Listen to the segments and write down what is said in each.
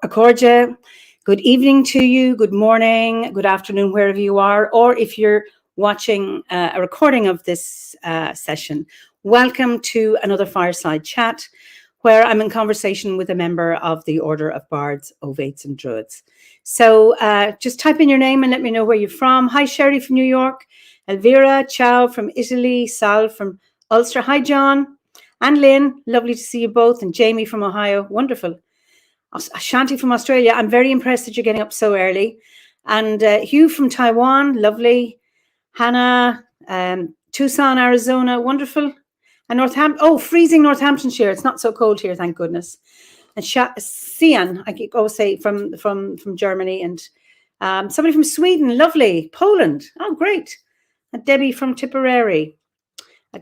Accordia. Good evening to you, good morning, good afternoon, wherever you are, or if you're watching a recording of this session, welcome to another Fireside Chat, where I'm in conversation with a member of the Order of Bards, Ovates and Druids. So just type in your name and let me know where you're from. Hi, Sherry from New York, Elvira, ciao from Italy, Sal from Ulster. Hi, John. And Lynn, lovely to see you both. And Jamie from Ohio, wonderful. Ashanti from Australia, I'm very impressed that you're getting up so early. And Hugh from Taiwan, lovely. Hannah, Tucson, Arizona, wonderful. And freezing Northamptonshire. It's not so cold here, thank goodness. And Sian, I could always say from Germany. And somebody from Sweden, lovely. Poland, oh, great. And Debbie from Tipperary.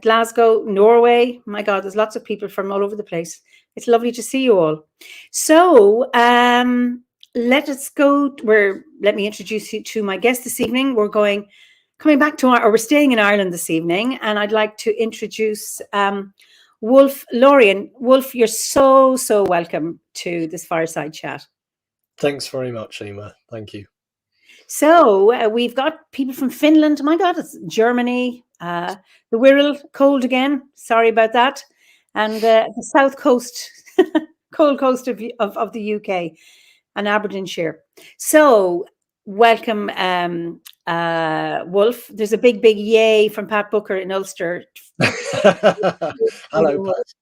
Glasgow, Norway. My God, there's lots of people from all over the place. It's lovely to see you all. So let me introduce you to my guest this evening. We're staying in Ireland this evening, and I'd like to introduce Wolf Lorien. Wolf, you're so welcome to this Fireside Chat. Thanks very much, Eimear. Thank you. So we've got people from Finland. My God, it's Germany. The Wirral, cold again. Sorry about that. And the south coast, cold coast of the UK and Aberdeenshire. So welcome, Wolf. There's a big yay from Pat Booker in Ulster. Hello, Pat.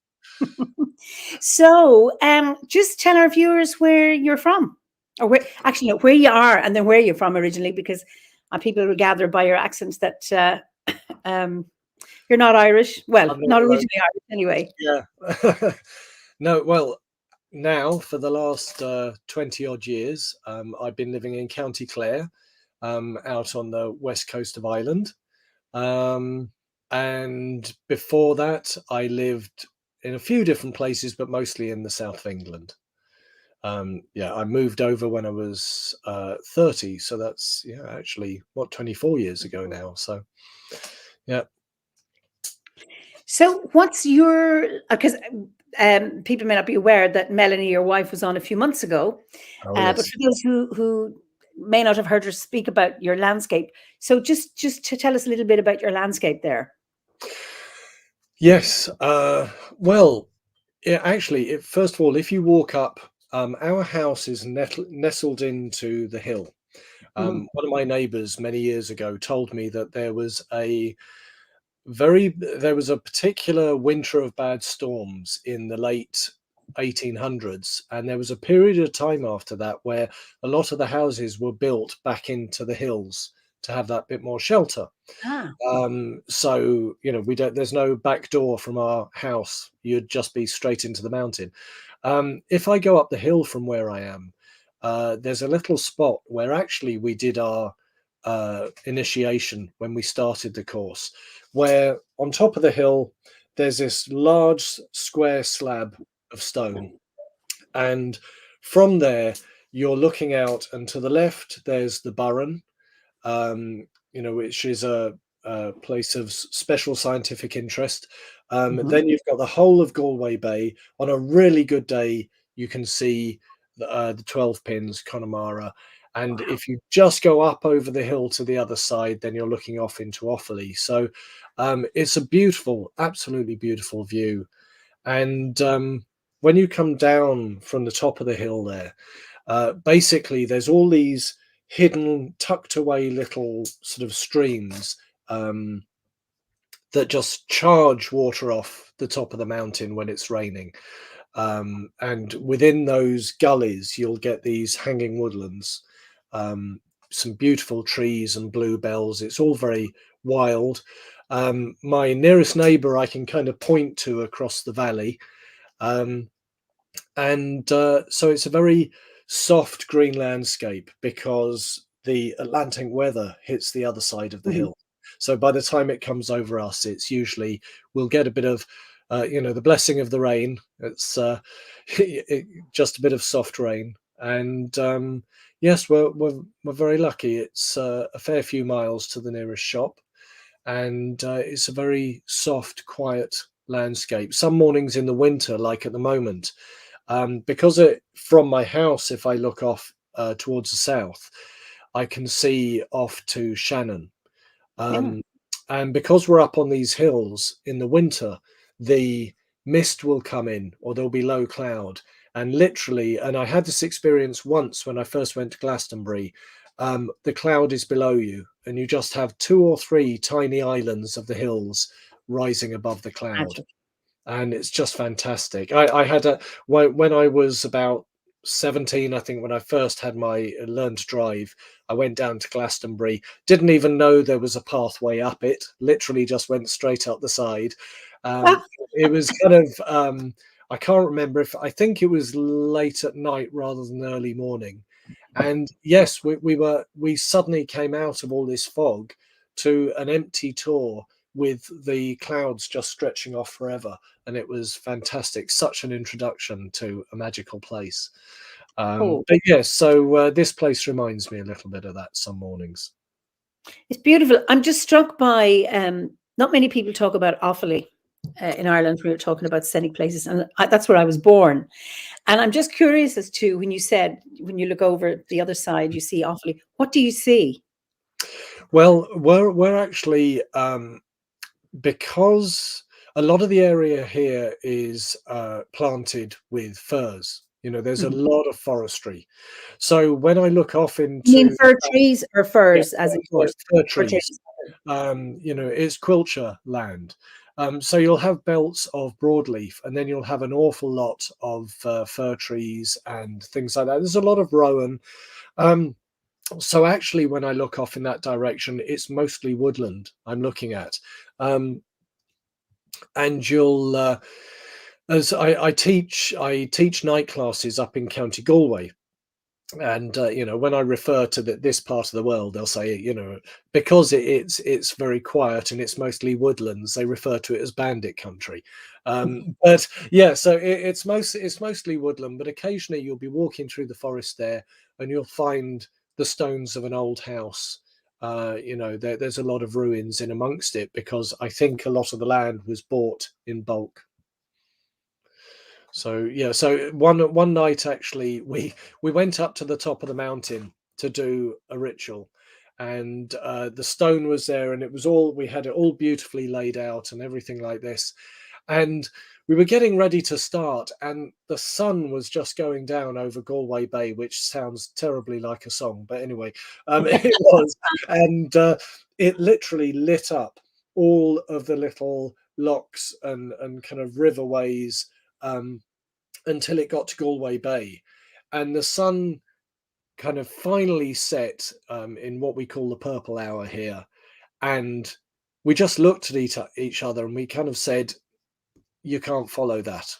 So just tell our viewers where you're from. Or where you are and then where you're from originally, because people will gather by your accents that you're not Irish. Well, not originally Irish anyway. Yeah. No, well, now for the last 20 odd years, I've been living in County Clare, out on the west coast of Ireland. And before that, I lived in a few different places, but mostly in the south of England. I moved over when I was 30, so that's actually 24 years ago now. So yeah. So what's your, because people may not be aware that Melanie, your wife, was on a few months ago, yes. but for those who may not have heard her speak about your landscape, so just to tell us a little bit about your landscape there. Yes. Actually, first of all, if you walk up, our house is nestled into the hill. One of my neighbours many years ago told me that there was a particular winter of bad storms in the late 1800s, and there was a period of time after that where a lot of the houses were built back into the hills to have that bit more shelter. So there's no back door from our house. You'd just be straight into the mountain. If I go up the hill from where I am, there's a little spot where actually we did our initiation when we started the course, where on top of the hill there's this large square slab of stone, and from there you're looking out, and to the left there's the Burren, which is a place of special scientific interest. Then you've got the whole of Galway Bay. On a really good day, you can see the 12 pins, Connemara. And if you just go up over the hill to the other side, then you're looking off into Offaly. So it's a beautiful, absolutely beautiful view. And when you come down from the top of the hill there, basically there's all these hidden, tucked away little sort of streams that just charge water off the top of the mountain when it's raining. And within those gullies, you'll get these hanging woodlands, some beautiful trees and bluebells. It's all very wild. My nearest neighbour I can kind of point to across the valley. And so it's a very soft green landscape because the Atlantic weather hits the other side of the Mhm. hill. So by the time it comes over us, it's usually we'll get a bit of the blessing of the rain. It's just a bit of soft rain, and yes, we're very lucky. It's a fair few miles to the nearest shop, and it's a very soft, quiet landscape. Some mornings in the winter, like at the moment, because from my house, if I look off towards the south, I can see off to Shannon. Yeah. Um, and because we're up on these hills in the winter, the mist will come in or there'll be low cloud. And literally, and I had this experience once when I first went to Glastonbury, the cloud is below you and you just have two or three tiny islands of the hills rising above the cloud, Magic. and it's just fantastic. I had when I was about 17, I think, when I first had my learn to drive, I went down to Glastonbury. Didn't even know there was a pathway up it. Literally, just went straight up the side. Um, Ah, it was kind of I can't remember if I think it was late at night rather than early morning. And yes, we suddenly came out of all this fog to an empty tour with the clouds just stretching off forever, and it was fantastic. Such an introduction to a magical place. oh, But yes, so this place reminds me a little bit of that some mornings. it's beautiful. I'm just struck by not many people talk about Offaly in Ireland. We were talking about scenic places, and that's where I was born. And I'm just curious as to when you said when you look over the other side, you see Offaly. What do you see? Well, we're actually because a lot of the area here is planted with firs. You know, there's a Mhm. lot of forestry. So when I look off You mean into fir trees or yeah, firs, as in fir fir trees, trees? it's quilcher land. So you'll have belts of broadleaf, and then you'll have an awful lot of fir trees and things like that. There's a lot of rowan. Um, so actually, when I look off in that direction, it's mostly woodland I'm looking at. Um, and you'll as I teach night classes up in County Galway, and when I refer to this part of the world, they'll say, because it's very quiet and it's mostly woodlands, they refer to it as bandit country. But yeah, so it's mostly woodland, but occasionally you'll be walking through the forest there and you'll find the stones of an old house. There's a lot of ruins in amongst it because I think a lot of the land was bought in bulk. So yeah, so one night actually we went up to the top of the mountain to do a ritual, and the stone was there, and we had it all beautifully laid out and everything like this, and we were getting ready to start, and the sun was just going down over Galway Bay, which sounds terribly like a song, but anyway, it was, and it literally lit up all of the little locks and kind of riverways. Um, until it got to Galway Bay, and the sun kind of finally set in what we call the purple hour here, and we just looked at each other and we kind of said, "You can't follow that."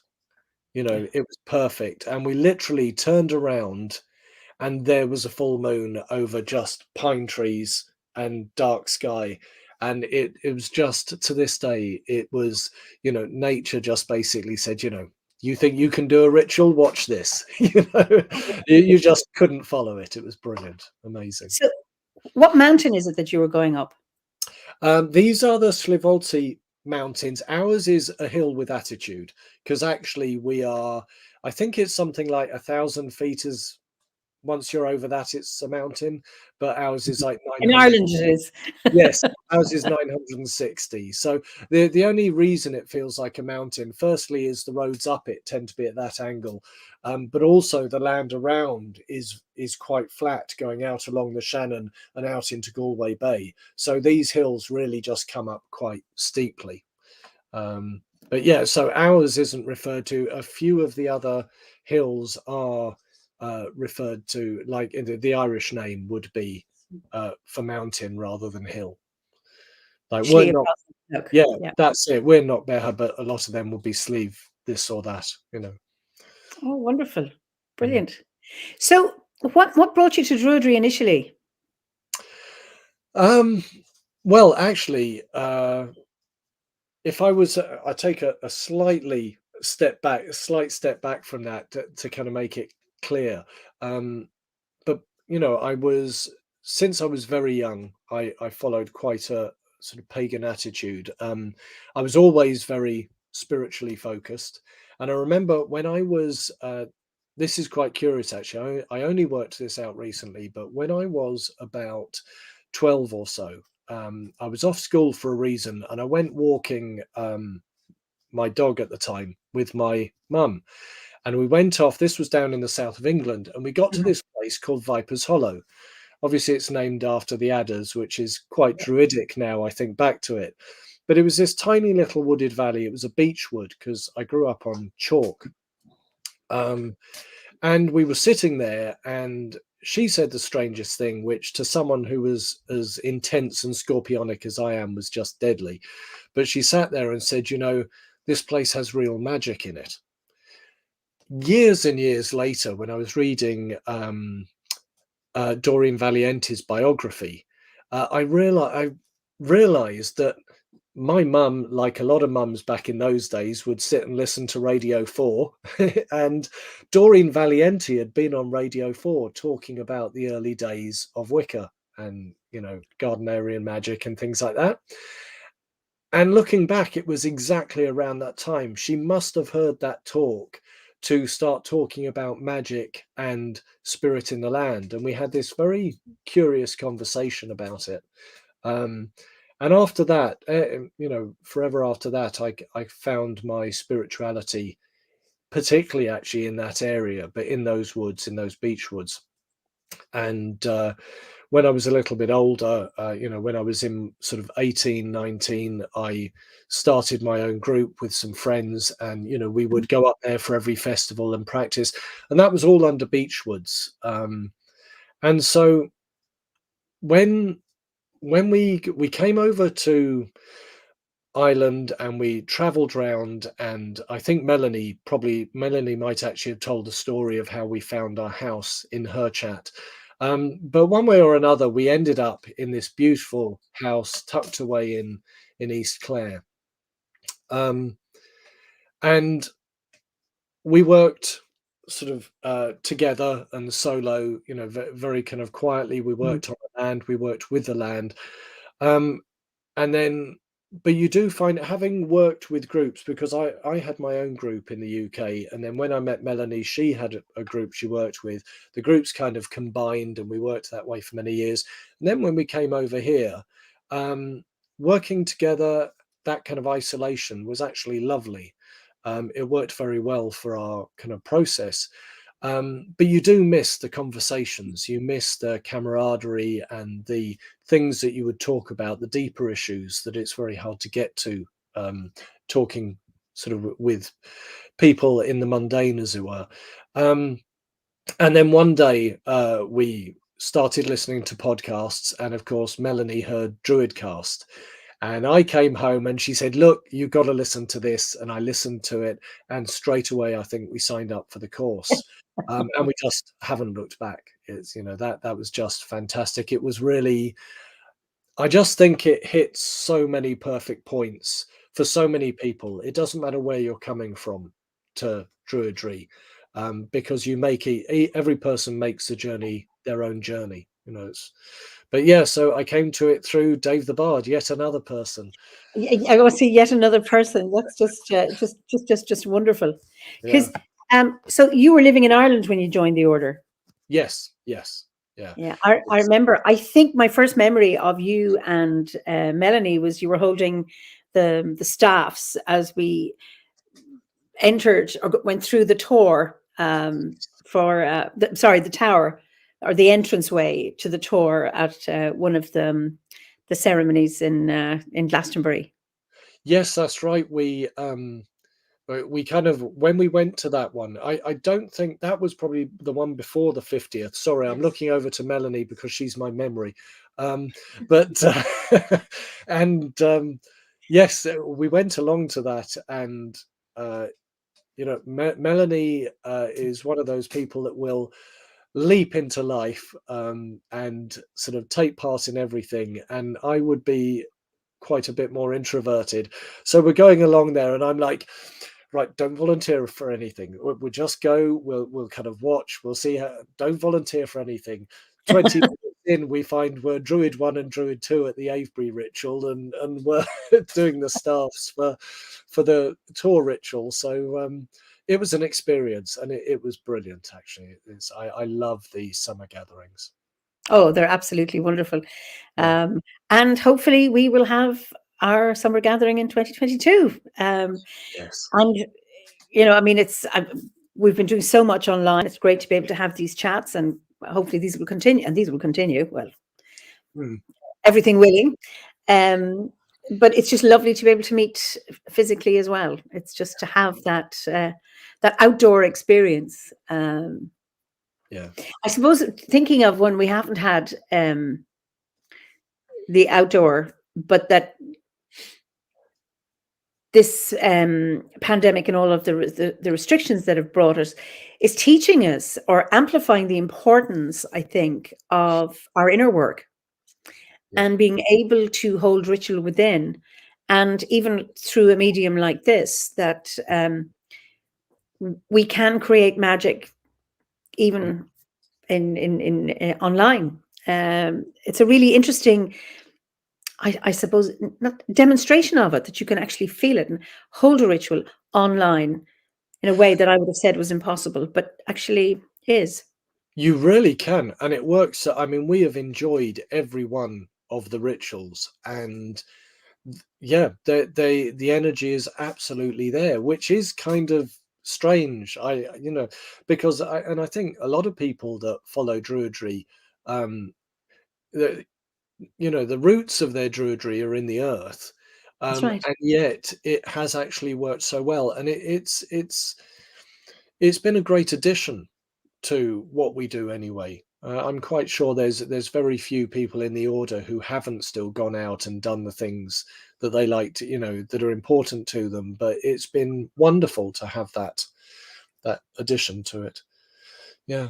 Yeah. It was perfect, and we literally turned around, and there was a full moon over just pine trees and dark sky. And it was just, to this day, it was, nature just basically said, you think you can do a ritual, watch this. You just couldn't follow it. It was brilliant, amazing. So, what mountain is it that you were going up? These are the Slivolti mountains. Ours is a hill with attitude, because actually I think it's something like 1,000 feet. Is Once you're over that, it's a mountain, but ours is like In 900. Ireland, it is. Yes, ours is 960. So the only reason it feels like a mountain, firstly, is the roads up it tend to be at that angle, but also the land around is quite flat, going out along the Shannon and out into Galway Bay. So these hills really just come up quite steeply. But yeah, so ours isn't referred to. A few of the other hills are referred to, like the Irish name would be for mountain rather than hill. Like we're Sliabh not, Look. yeah, Yeah. that's it. We're not Beha, but a lot of them will be sleeve this or that. Oh, wonderful. Brilliant. So what brought you to Druidry initially? Well, actually, if I take a slight step back from that to kind of make it clear. But since I was very young, I followed quite a sort of pagan attitude. I was always very spiritually focused, and I remember when I was. This is quite curious, actually. I only worked this out recently, but when I was about 12 or so, I was off school for a reason, and I went walking my dog at the time with my mum, and we went off. This was down in the south of England, and we got to Mhm. this place called Viper's Hollow. Obviously, it's named after the adders, which is quite druidic now, I think back to it. But it was this tiny little wooded valley. It was a beech wood because I grew up on chalk. And we were sitting there, and she said the strangest thing, which to someone who was as intense and scorpionic as I am was just deadly. But she sat there and said, this place has real magic in it. Years and years later, when I was reading Doreen Valiente's biography, I realized that my mum, like a lot of mums back in those days, would sit and listen to Radio 4. And Doreen Valiente had been on Radio 4 talking about the early days of Wicca and, Gardnerian magic and things like that. And looking back, it was exactly around that time. She must have heard that talk to start talking about magic and spirit in the land. And we had this very curious conversation about it. And after that, forever after that, I found my spirituality, particularly actually in that area, but in those woods, in those beech woods. And when I was a little bit older, when I was in sort of 18, 19, I started my own group with some friends, and, we would go up there for every festival and practice. And that was all under Beechwoods. And so when we came over to Ireland and we traveled round, and I think Melanie might actually have told the story of how we found our house in her chat. But one way or another, we ended up in this beautiful house tucked away in East Clare. And we worked sort of together and solo, very kind of quietly. We worked on the land, we worked with the land. And then, but you do find, having worked with groups, because I had my own group in the UK, and then when I met Melanie, she had a group she worked with. The groups kind of combined, and we worked that way for many years. And then when we came over here, working together, that kind of isolation was actually lovely. It worked very well for our kind of process. But you do miss the conversations, you miss the camaraderie and the things that you would talk about, the deeper issues that it's very hard to get to, talking sort of with people in the mundane, as it were. And then one day we started listening to podcasts, and of course Melanie heard Druidcast. And I came home and she said, look, you've got to listen to this. And I listened to it. And straight away, I think we signed up for the course. And we just haven't looked back. It's, that was just fantastic. It was really, I just think it hits so many perfect points for so many people. It doesn't matter where you're coming from to Druidry, because you make it, every person makes the journey their own journey. But yeah, so I came to it through Dave the Bard, yet another person. I want to see yet another person. That's just wonderful. Because so you were living in Ireland when you joined the order. Yes. Yeah. I remember. I think my first memory of you and Melanie was you were holding the staffs as we entered or went through the tour for the tower, or the entranceway to the tour at one of the ceremonies in Glastonbury. Yes, that's right. We kind of, when we went to that one, I don't think that was probably the one before the 50th. Sorry, I'm looking over to Melanie because she's my memory. But and yes, we went along to that, and You know, Melanie is one of those people that will leap into life and sort of take part in everything. And I would be quite a bit more introverted. So we're going along there, and I'm like, right, don't volunteer for anything. We'll just go. We'll kind of watch. We'll see how. Don't volunteer for anything. 20 minutes in, we find we're Druid 1 and Druid 2 at the Avebury ritual, and we're doing the staffs for the tour ritual. So it was an experience, and it was brilliant. Actually, I love the summer gatherings. Oh, they're absolutely wonderful. Yeah. And hopefully we will have our summer gathering in 2022. Yes. And, I mean, we've been doing so much online. It's great to be able to have these chats, and hopefully these will continue. And these will continue. Well, everything willing. But it's just lovely to be able to meet physically as well. It's just to have that outdoor experience. Yeah. I suppose thinking of when we haven't had the outdoor, but that this pandemic and all of the restrictions that have brought us is teaching us or amplifying the importance, I think, of our inner work and being able to hold ritual within, and even through a medium like this, that we can create magic even in online. It's a really interesting, I suppose, not demonstration of it, that you can actually feel it and hold a ritual online in a way that I would have said was impossible, but actually is. You really can, and it works. I mean, we have enjoyed every one of the rituals, and yeah, the energy is absolutely there, which is kind of strange. Because I think a lot of people that follow Druidry, the, the roots of their Druidry are in the earth, That's right. and yet it has actually worked so well, and it's been a great addition to what we do anyway. I'm quite sure there's very few people in the order who haven't still gone out and done the things that they like to, that are important to them. But it's been wonderful to have that addition to it. Yeah.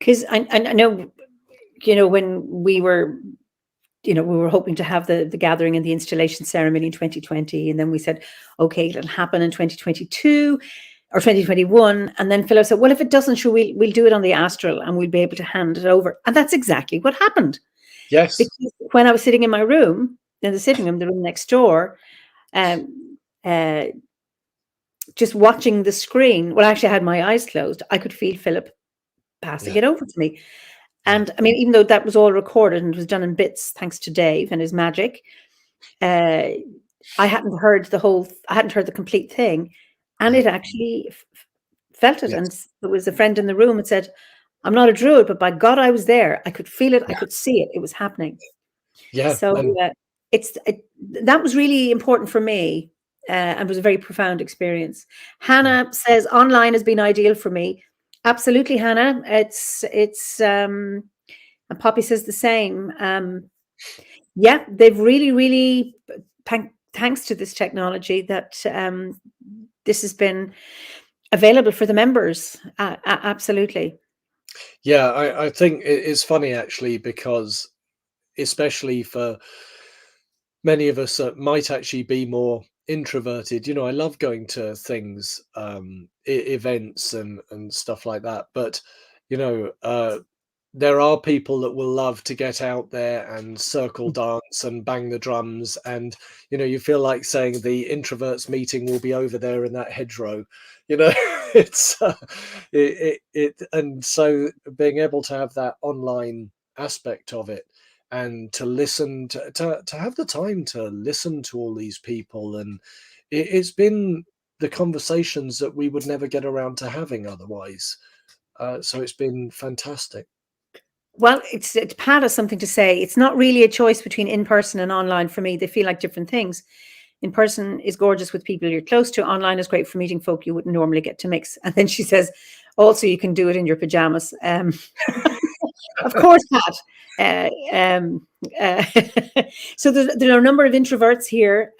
Because I know, when we were, we were hoping to have the gathering and the installation ceremony in 2020. And then we said, okay, it'll happen in 2022 or 2021. And then Philip said, well, if it doesn't, sure, we'll do it on the astral and we'll be able to hand it over. And that's exactly what happened. Yes. Because when I was sitting in my room, in the sitting room, the room next door, just watching the screen, well, actually I had my eyes closed. I could feel Philip passing it over to me. And I mean, even though that was all recorded and was done in bits, thanks to Dave and his magic, I hadn't heard the complete thing. And it actually felt it. Yes. And there was a friend in the room and said, I'm not a druid, but by God, I was there. I could feel it. I could see it. It was happening. Yeah. So that was really important for me, and was a very profound experience. Hannah says online has been ideal for me. Absolutely, Hannah. It's and Poppy says the same. Yeah, they've really thanks to this technology that this has been available for the members. Absolutely. Yeah, I think it's funny actually, because especially for many of us that might actually be more introverted, I love going to things, events and stuff like that. But there are people that will love to get out there and circle dance and bang the drums, and you feel like saying the introverts meeting will be over there in that hedgerow. It's and so being able to have that online aspect of it, and to listen to have the time to listen to all these people, and it's been the conversations that we would never get around to having otherwise. So it's been fantastic. Well, Pat has something to say. It's not really a choice between in person and online for me. They feel like different things. In person is gorgeous with people you're close to. Online is great for meeting folk you wouldn't normally get to mix. And then she says, also you can do it in your pajamas. Of course, Pat. So there are a number of introverts here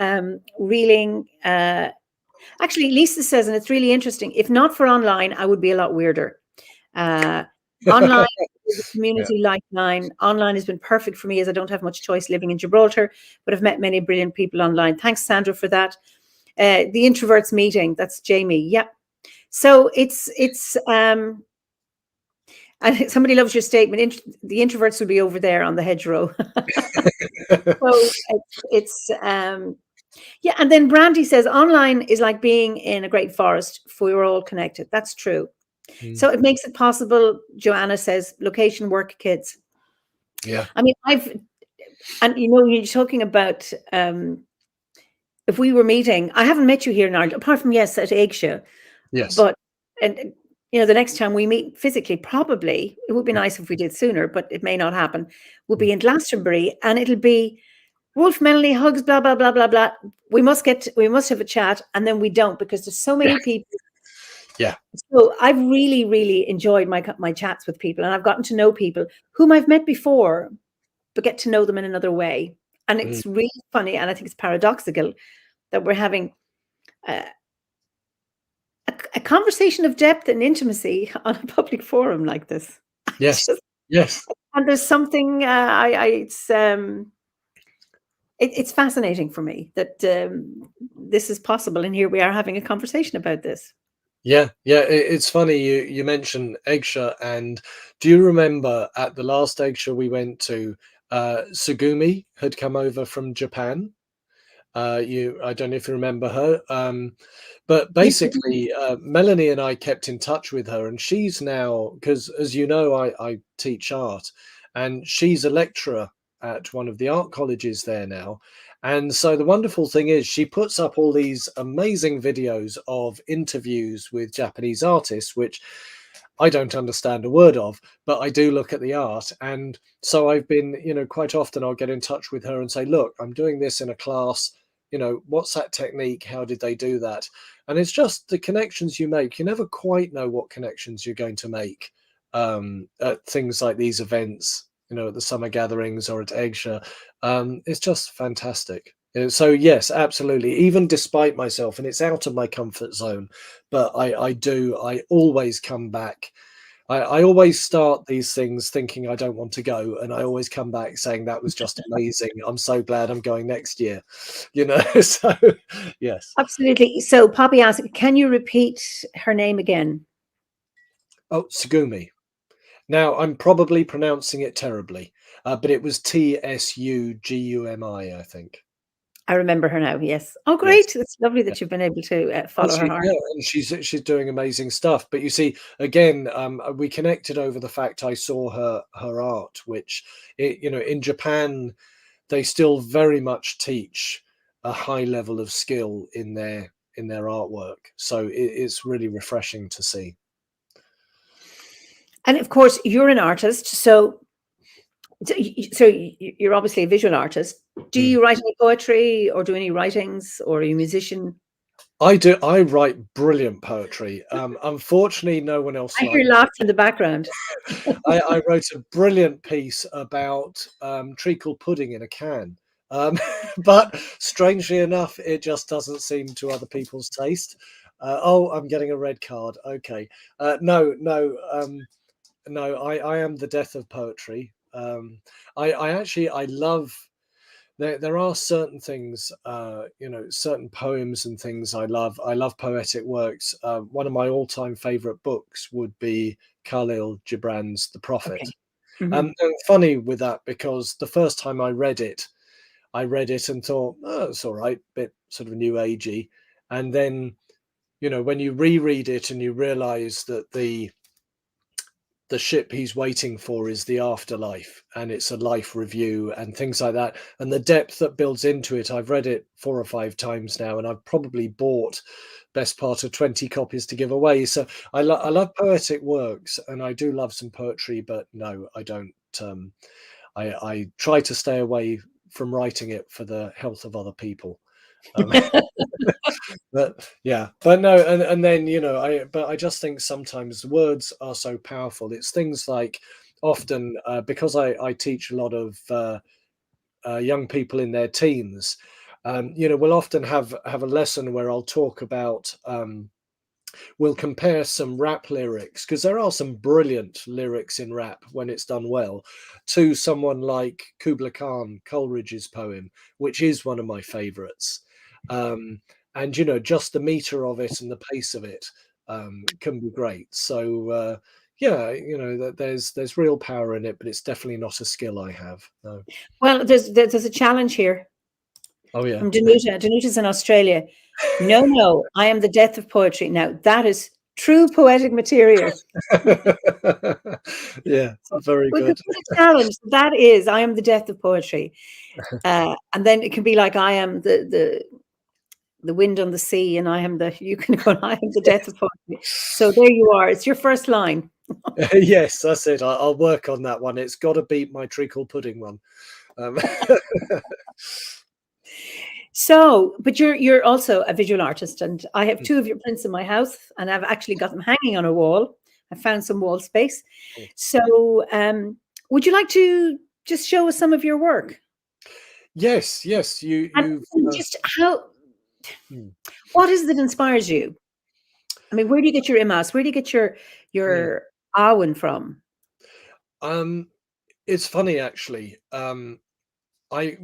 reeling. Actually, Lisa says, and it's really interesting, if not for online, I would be a lot weirder. Online is a community lifeline. Online has been perfect for me as I don't have much choice living in Gibraltar, but I've met many brilliant people online. Thanks, Sandra, for that. The introverts meeting, that's Jamie. Yeah. So it's and somebody loves your statement. The introverts will be over there on the hedgerow. So it's yeah. And then Brandy says online is like being in a great forest, for we're all connected. That's true. So it makes it possible. Joanna says location, work, kids. Yeah. I mean, and you know, you're talking about if we were meeting, I haven't met you here in Ireland, apart from yes, at Asia. Yes. But and you know, the next time we meet physically, probably it would be nice if we did sooner, but it may not happen. We'll be in Glastonbury, and it'll be Wolf, Melanie, hugs, blah blah blah blah blah. We must have a chat, and then we don't because there's so many people. Yeah. So I've really, really enjoyed my chats with people, and I've gotten to know people whom I've met before, but get to know them in another way. And it's really funny, and I think it's paradoxical that we're having a conversation of depth and intimacy on a public forum like this. Yes. Yes. And there's something it's fascinating for me that this is possible, and here we are having a conversation about this. Yeah, yeah. It's funny you mentioned Asia, and do you remember at the last Asia we went to, Sugumi had come over from Japan. I don't know if you remember her, but basically Melanie and I kept in touch with her, and she's now, because as you know, I teach art, and she's a lecturer at one of the art colleges there now. And so the wonderful thing is she puts up all these amazing videos of interviews with Japanese artists, which I don't understand a word of, but I do look at the art. And so I've been, quite often I'll get in touch with her and say, look, I'm doing this in a class, what's that technique? How did they do that? And it's just the connections you make. You never quite know what connections you're going to make at things like these events, at the summer gatherings or at Eggshire. It's just fantastic. So yes, absolutely. Even despite myself, and it's out of my comfort zone, but I always come back. I always start these things thinking I don't want to go, and I always come back saying that was just amazing. I'm so glad I'm going next year. So yes. Absolutely. So Poppy asked, can you repeat her name again? Oh, Sugumi. Now I'm probably pronouncing it terribly, but it was Tsugumi, I think. I remember her now. Yes. Oh, great! Yes. It's lovely that you've been able to follow her heart. Yeah, and she's doing amazing stuff. But you see, again, we connected over the fact I saw her art, which in Japan they still very much teach a high level of skill in their artwork. So it's really refreshing to see. And of course, you're an artist, so you're obviously a visual artist. Do you write any poetry or do any writings, or are you a musician? I do. I write brilliant poetry. Unfortunately, no one else. I hear laughter in the background. I wrote a brilliant piece about treacle pudding in a can. But strangely enough, it just doesn't seem to other people's taste. Oh, I'm getting a red card. Okay. No. I am the death of poetry. I love. There are certain things, certain poems and things I love. I love poetic works. One of my all-time favorite books would be Khalil Gibran's The Prophet. Okay. Mm-hmm. And funny with that, because the first time I read it and thought, oh, it's all right, bit sort of new agey. And then, when you reread it and you realize that the ship he's waiting for is the afterlife, and it's a life review and things like that, and the depth that builds into it. I've read it 4 or 5 times now, and I've probably bought best part of 20 copies to give away. So I love poetic works, and I do love some poetry, but no, I don't. I try to stay away from writing it for the health of other people. But yeah, but no, and then I just think sometimes words are so powerful. It's things like often because I teach a lot of young people in their teens, We'll often have a lesson where I'll talk about, we'll compare some rap lyrics, because there are some brilliant lyrics in rap when it's done well, to someone like Kubla Khan, Coleridge's poem, which is one of my favorites. And just the meter of it and the pace of it can be great. So yeah, there's real power in it, but it's definitely not a skill I have. No. Well, there's a challenge here Oh yeah. from Danuta. Danuta's in Australia. No, I am the death of poetry. Now that is true poetic material. Yeah, very We could good. put a challenge. That is, I am the death of poetry, and then it can be like, I am the wind on the sea, and I am the. You can go. I am the death of poetry. So there you are. It's your first line. Yes, that's it. I'll work on that one. It's got to beat my treacle pudding one. So, but you're also a visual artist, and I have two of your prints in my house, and I've actually got them hanging on a wall. I found some wall space. So, would you like to just show us some of your work? Yes. You. Just how. What is it that inspires you? I mean, where do you get your imas? Where do you get your Awen from? It's funny actually.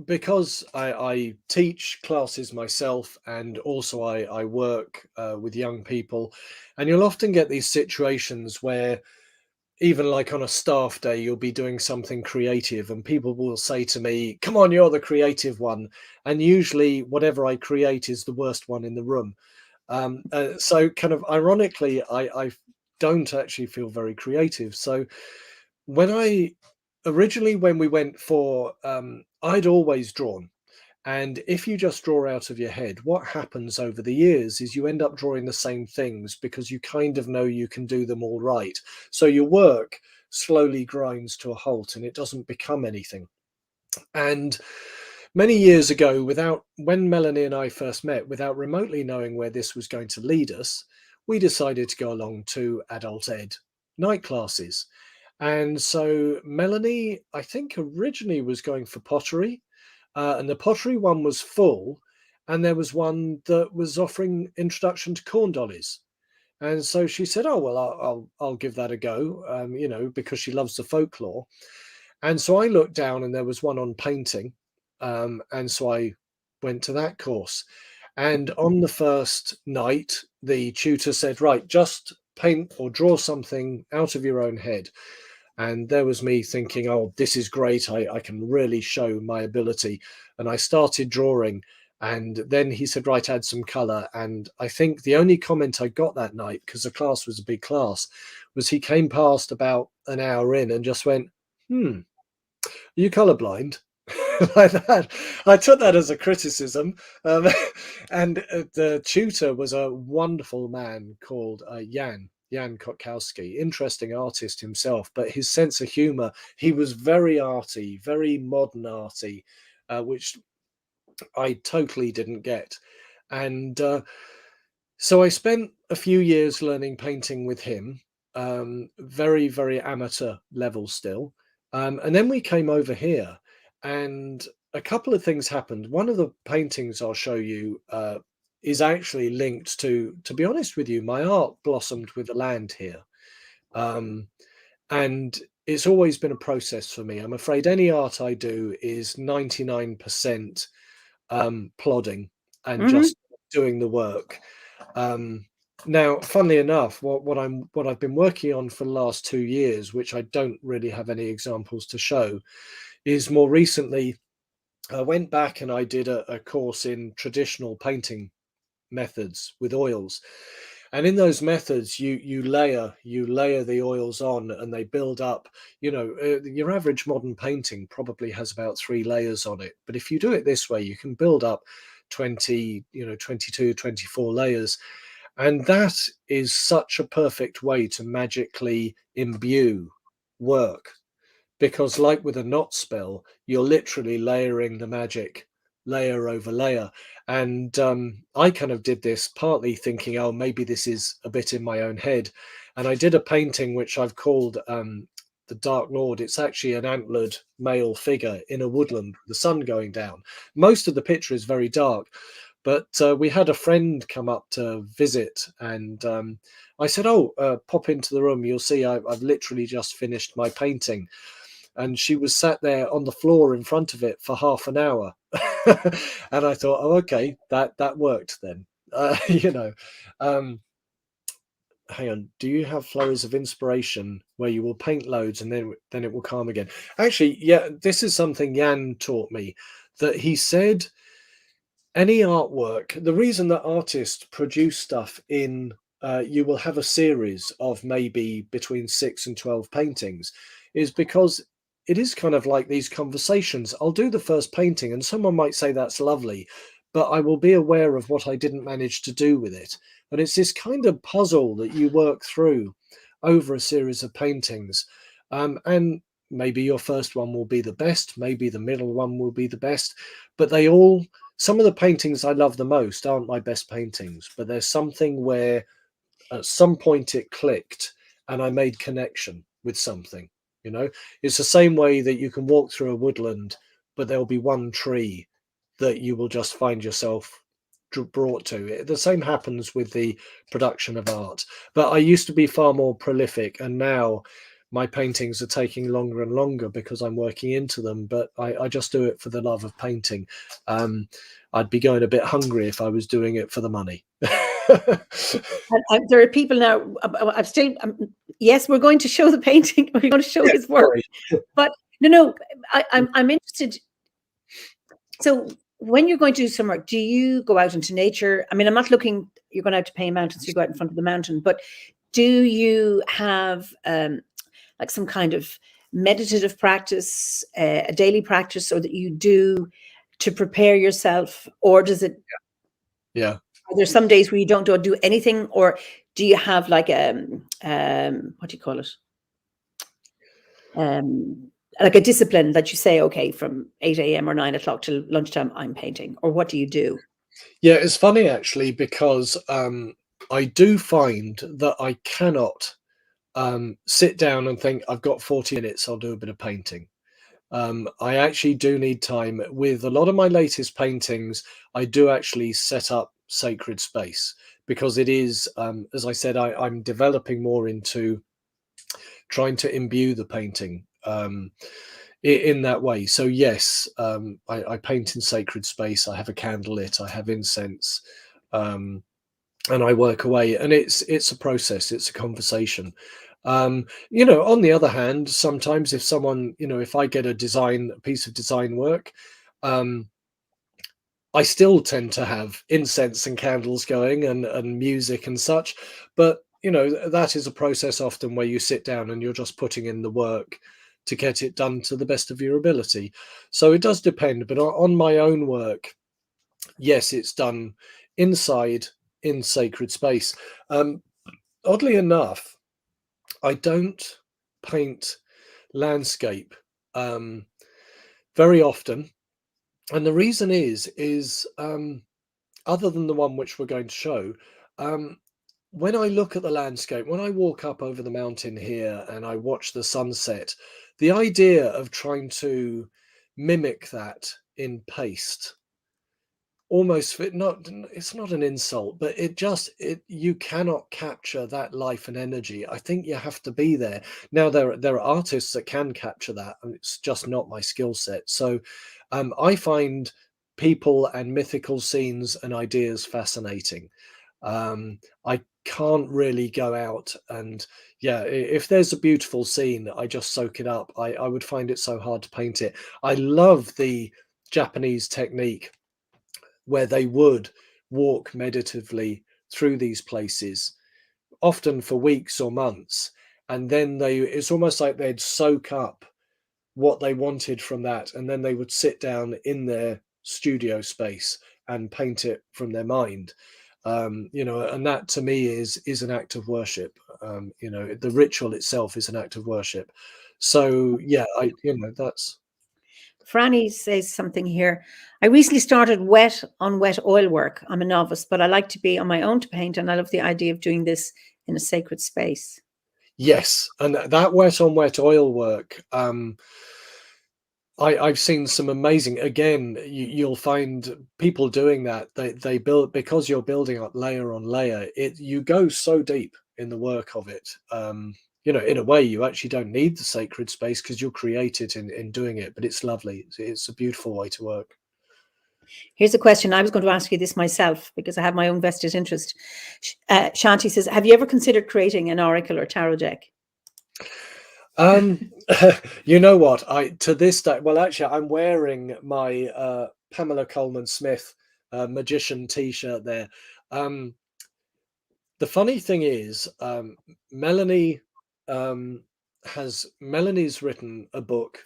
Because I teach classes myself, and also I work with young people, and you'll often get these situations where, even like on a staff day, you'll be doing something creative and people will say to me, come on, you're the creative one. And usually whatever I create is the worst one in the room. So kind of ironically, I don't actually feel very creative. So when we went for, I'd always drawn. And if you just draw out of your head, what happens over the years is you end up drawing the same things because you kind of know you can do them all right. So your work slowly grinds to a halt and it doesn't become anything. And many years ago, when Melanie and I first met, without remotely knowing where this was going to lead us, we decided to go along to adult ed night classes. And so Melanie, I think originally was going for pottery. And the pottery one was full, and there was one that was offering introduction to corn dollies. And so she said, "Oh well, I'll give that a go," because she loves the folklore. And so I looked down, and there was one on painting, and so I went to that course. And on the first night, the tutor said, "Right, just paint or draw something out of your own head." And there was me thinking, oh, this is great. I can really show my ability. And I started drawing. And then he said, right, add some color. And I think the only comment I got that night, because the class was a big class, was he came past about an hour in and just went, are you colorblind? Like that. I took that as a criticism. And the tutor was a wonderful man called Jan Kotkowski, interesting artist himself, but his sense of humor, he was very arty, very modern arty, which I totally didn't get. And so I spent a few years learning painting with him, very, very amateur level still. And then we came over here and a couple of things happened. One of the paintings I'll show you is actually linked to be honest with you, my art blossomed with the land here. And it's always been a process for me. I'm afraid any art I do is 99% plodding and just doing the work. Now, funnily enough, what I've been working on for the last 2 years, which I don't really have any examples to show, is more recently I went back and I did a course in traditional painting methods with oils. And in those methods, you layer the oils on, and they build up. Your average modern painting probably has about 3 layers on it. But if you do it this way, you can build up 20, 22, 24 layers. And that is such a perfect way to magically imbue work. Because like with a knot spell, you're literally layering the magic layer over layer. And I kind of did this partly thinking, oh, maybe this is a bit in my own head. And I did a painting which I've called the Dark Lord, it's actually an antlered male figure in a woodland with the sun going down. Most of the picture is very dark, but we had a friend come up to visit, and I said, "Oh, pop into the room. You'll see I've literally just finished my painting." And she was sat there on the floor in front of it for half an hour. And I thought, oh, okay, that worked then. You know, hang on, do you have flurries of inspiration where you will paint loads and then it will calm again? Actually, yeah, this is something Jan taught me, that he said any artwork, the reason that artists produce stuff in you will have a series of maybe between 6 and 12 paintings, is because it is kind of like these conversations. I'll do the first painting and someone might say that's lovely, but I will be aware of what I didn't manage to do with it. And it's this kind of puzzle that you work through over a series of paintings. And maybe your first one will be the best, maybe the middle one will be the best, but they all, some of the paintings I love the most aren't my best paintings, but there's something where at some point it clicked and I made connection with something. You know, it's the same way that you can walk through a woodland, but there'll be one tree that you will just find yourself brought to. The same happens with the production of art. But I used to be far more prolific, and now my paintings are taking longer and longer because I'm working into them. But I just do it for the love of painting. I'd be going a bit hungry if I was doing it for the money. There are people now. I'm still. Yes, we're going to show the painting. We're going to show his work. But no. I'm interested. So when you're going to do some work, do you go out into nature? I mean, I'm not looking. You're going out to pay a mountain, so you go out in front of the mountain. But do you have like some kind of meditative practice, a daily practice, or that you do to prepare yourself, or does it? Yeah. Are there some days where you don't do anything, or do you have like what do you call it? Like a discipline that you say, okay, from 8 a.m. or 9 o'clock till lunchtime, I'm painting, or what do you do? Yeah, it's funny actually, because I do find that I cannot sit down and think I've got 40 minutes, I'll do a bit of painting. I actually do need time. With a lot of my latest paintings, I do actually set up sacred space, because it is, as I said, I'm developing more into trying to imbue the painting in that way. So yes, I paint in sacred space. I have a candle lit, I have incense, and I work away, and it's a process, it's a conversation. You know, on the other hand, sometimes if someone, you know, if I get a piece of design work, I still tend to have incense and candles going, and music and such. But you know, that is a process often where you sit down and you're just putting in the work to get it done to the best of your ability. So it does depend. But on my own work, yes, it's done inside in sacred space. Oddly enough, I don't paint landscape very often, and the reason is other than the one which we're going to show, when I look at the landscape, when I walk up over the mountain here and I watch the sunset, the idea of trying to mimic that in paste, almost it's not an insult, but you cannot capture that life and energy. I think you have to be there. Now there are artists that can capture that, and it's just not my skill set. So I find people and mythical scenes and ideas fascinating. I can't really go out and, yeah, if there's a beautiful scene, I just soak it up. I would find it so hard to paint it. I love the Japanese technique where they would walk meditatively through these places, often for weeks or months, and then it's almost like they'd soak up what they wanted from that, and then they would sit down in their studio space and paint it from their mind. You know, and that to me is an act of worship. You know, the ritual itself is an act of worship. So yeah, that's. Franny says something here. I recently started wet on wet oil work. I'm a novice, but I like to be on my own to paint, and I love the idea of doing this in a sacred space. Yes, and that wet on wet oil work. I've seen some amazing. Again, you'll find people doing that. They build, because you're building up layer on layer. You go so deep in the work of it. In a way, you actually don't need the sacred space because you'll create it in doing it. But it's lovely. It's a beautiful way to work. Here's a question. I was going to ask you this myself because I have my own vested interest. Shanti says, have you ever considered creating an oracle or tarot deck? You know what? To this day, well, actually, I'm wearing my Pamela Coleman Smith magician T-shirt there. The funny thing is, Melanie's written a book.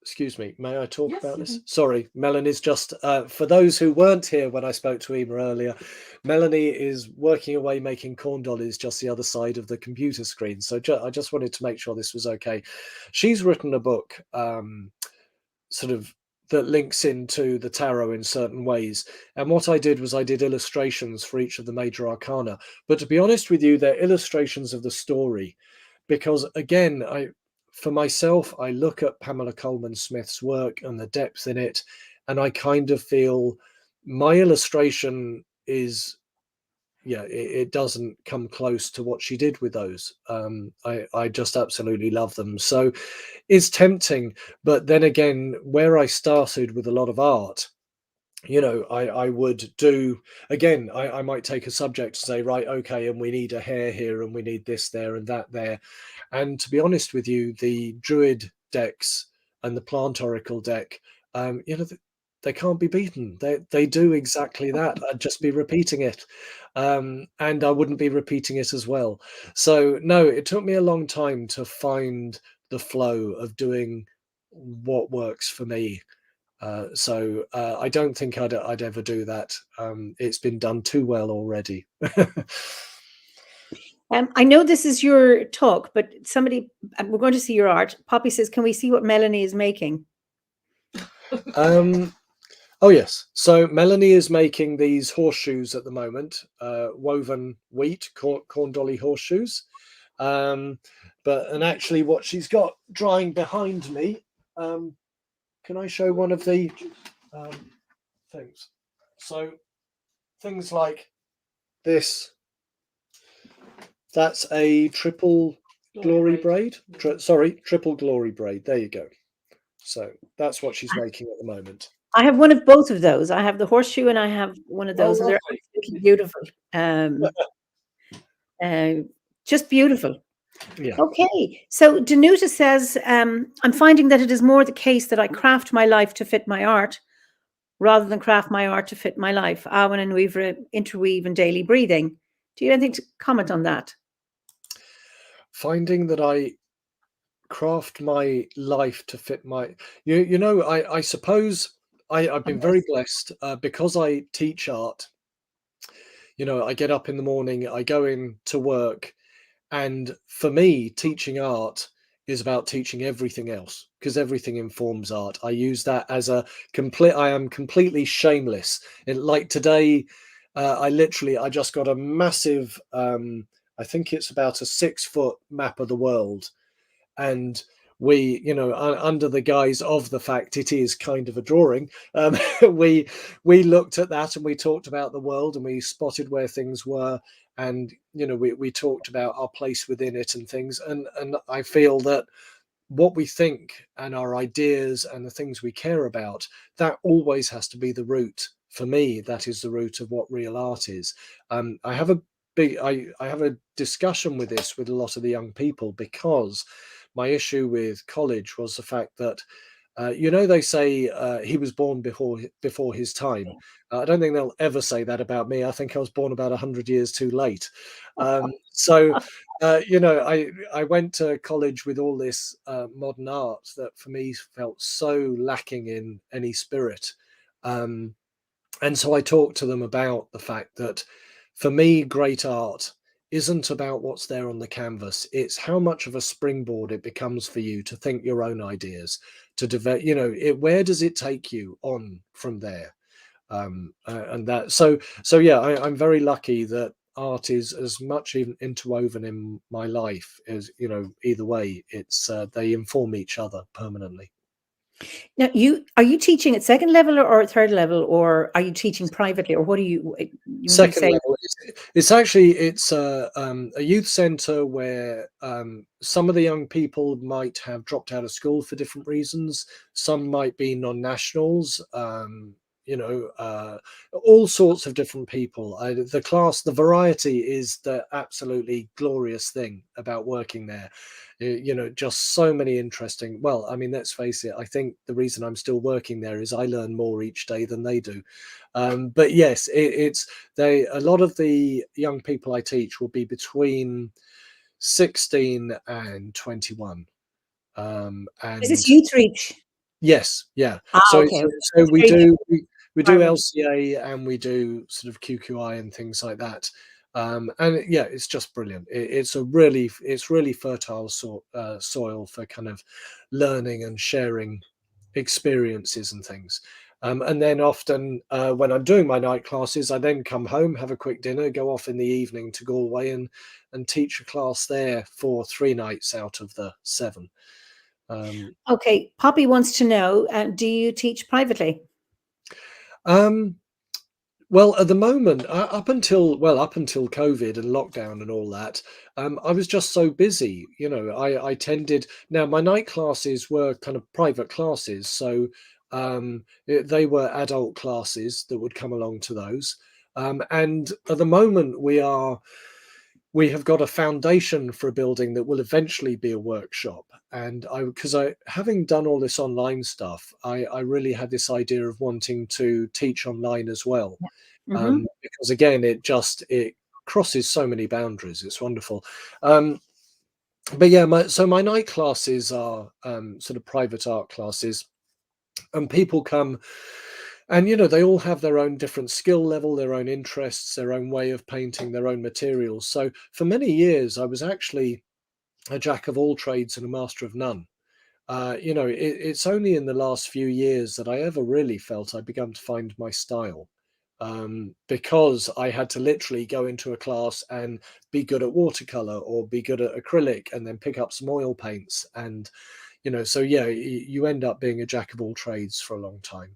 Excuse me, may I talk about this? Sorry, Melanie's just, for those who weren't here when I spoke to Eimear earlier, Melanie is working away making corn dollies just the other side of the computer screen. So I just wanted to make sure this was okay. She's written a book sort of that links into the tarot in certain ways. And what I did was I did illustrations for each of the major arcana. But to be honest with you, they're illustrations of the story. Because again, for myself, I look at Pamela Coleman Smith's work and the depth in it, and I kind of feel my illustration is, it doesn't come close to what she did with those. I just absolutely love them. So it's tempting, but then again, where I started with a lot of art, I would do, again, I might take a subject and say, right, okay, and we need a hair here, and we need this there and that there. And to be honest with you, the Druid decks and the Plant Oracle deck, they can't be beaten. They do exactly that. I'd just be repeating it. And I wouldn't be repeating it as well. So no, it took me a long time to find the flow of doing what works for me. So I don't think I'd ever do that. It's been done too well already. I know this is your talk, but we're going to see your art. Poppy says, can we see what Melanie is making? Oh, yes. So Melanie is making these horseshoes at the moment, woven wheat, corn dolly horseshoes. And actually what she's got drying behind me, can I show one of the things? So things like this, that's a triple glory braid. Triple glory braid. There you go. So that's what she's making at the moment. I have one of both of those. I have the horseshoe and I have one of those. Oh, and they're absolutely beautiful. Just beautiful. Yeah. Okay. So Danuta says, I'm finding that it is more the case that I craft my life to fit my art rather than craft my art to fit my life. Awen and interweave and daily breathing. Do you have anything to comment on that? Finding that I craft my life to fit my, I suppose I've been very blessed because I teach art. I get up in the morning, I go in to work, and for me, teaching art is about teaching everything else because everything informs art. I use that as I am completely shameless. Like today, I just got a massive, I think it's about a 6-foot map of the world. And we, under the guise of the fact it is kind of a drawing, we looked at that and we talked about the world and we spotted where things were, and we talked about our place within it and things, and I feel that what we think and our ideas and the things we care about, that always has to be the root. For me, that is the root of what real art is. I have a discussion with this with a lot of the young people, because my issue with college was the fact that they say he was born before his time. I don't think they'll ever say that about me. I think I was born about 100 years too late. So I went to college with all this modern art that for me felt so lacking in any spirit. And so I talked to them about the fact that for me, great art isn't about what's there on the canvas. It's how much of a springboard it becomes for you to think your own ideas, to develop, where does it take you on from there? And that, so yeah, I'm very lucky that art is as much even interwoven in my life as, either way. It's they inform each other permanently. Now, are you teaching at second level or third level, or are you teaching privately, or what do you when you Second say? level, it's actually a youth centre where some of the young people might have dropped out of school for different reasons. Some might be non-nationals. All sorts of different people. The variety is the absolutely glorious thing about working there. Just so many interesting. Well, I mean, let's face it. I think the reason I'm still working there is I learn more each day than they do. But yes, a lot of the young people I teach will be between 16 and 21. Is this And youth reach? yes, yeah. Ah, So okay. so It's we very do different we do environment. LCA and we do sort of QQI and things like that. And yeah, it's just brilliant. It's really fertile soil for kind of learning and sharing experiences and things. And then often when I'm doing my night classes, I then come home, have a quick dinner, go off in the evening to Galway and teach a class there for 3 nights out of the 7. Okay, Poppy wants to know: do you teach privately? Um, well, at the moment, up until COVID and lockdown and all that, I was just so busy. I tended now my night classes were kind of private classes, so they were adult classes that would come along to those. And at the moment, we have got a foundation for a building that will eventually be a workshop. And because I, having done all this online stuff, I really had this idea of wanting to teach online as well. Hmm. Because again, it crosses so many boundaries. It's wonderful. Um, but yeah, my night classes are sort of private art classes, and people come and they all have their own different skill level, their own interests, their own way of painting, their own materials. So for many years I was actually a jack of all trades and a master of none. It's only in the last few years that I ever really felt I began to find my style, because I had to literally go into a class and be good at watercolor or be good at acrylic and then pick up some oil paints. And so yeah, you end up being a jack of all trades for a long time.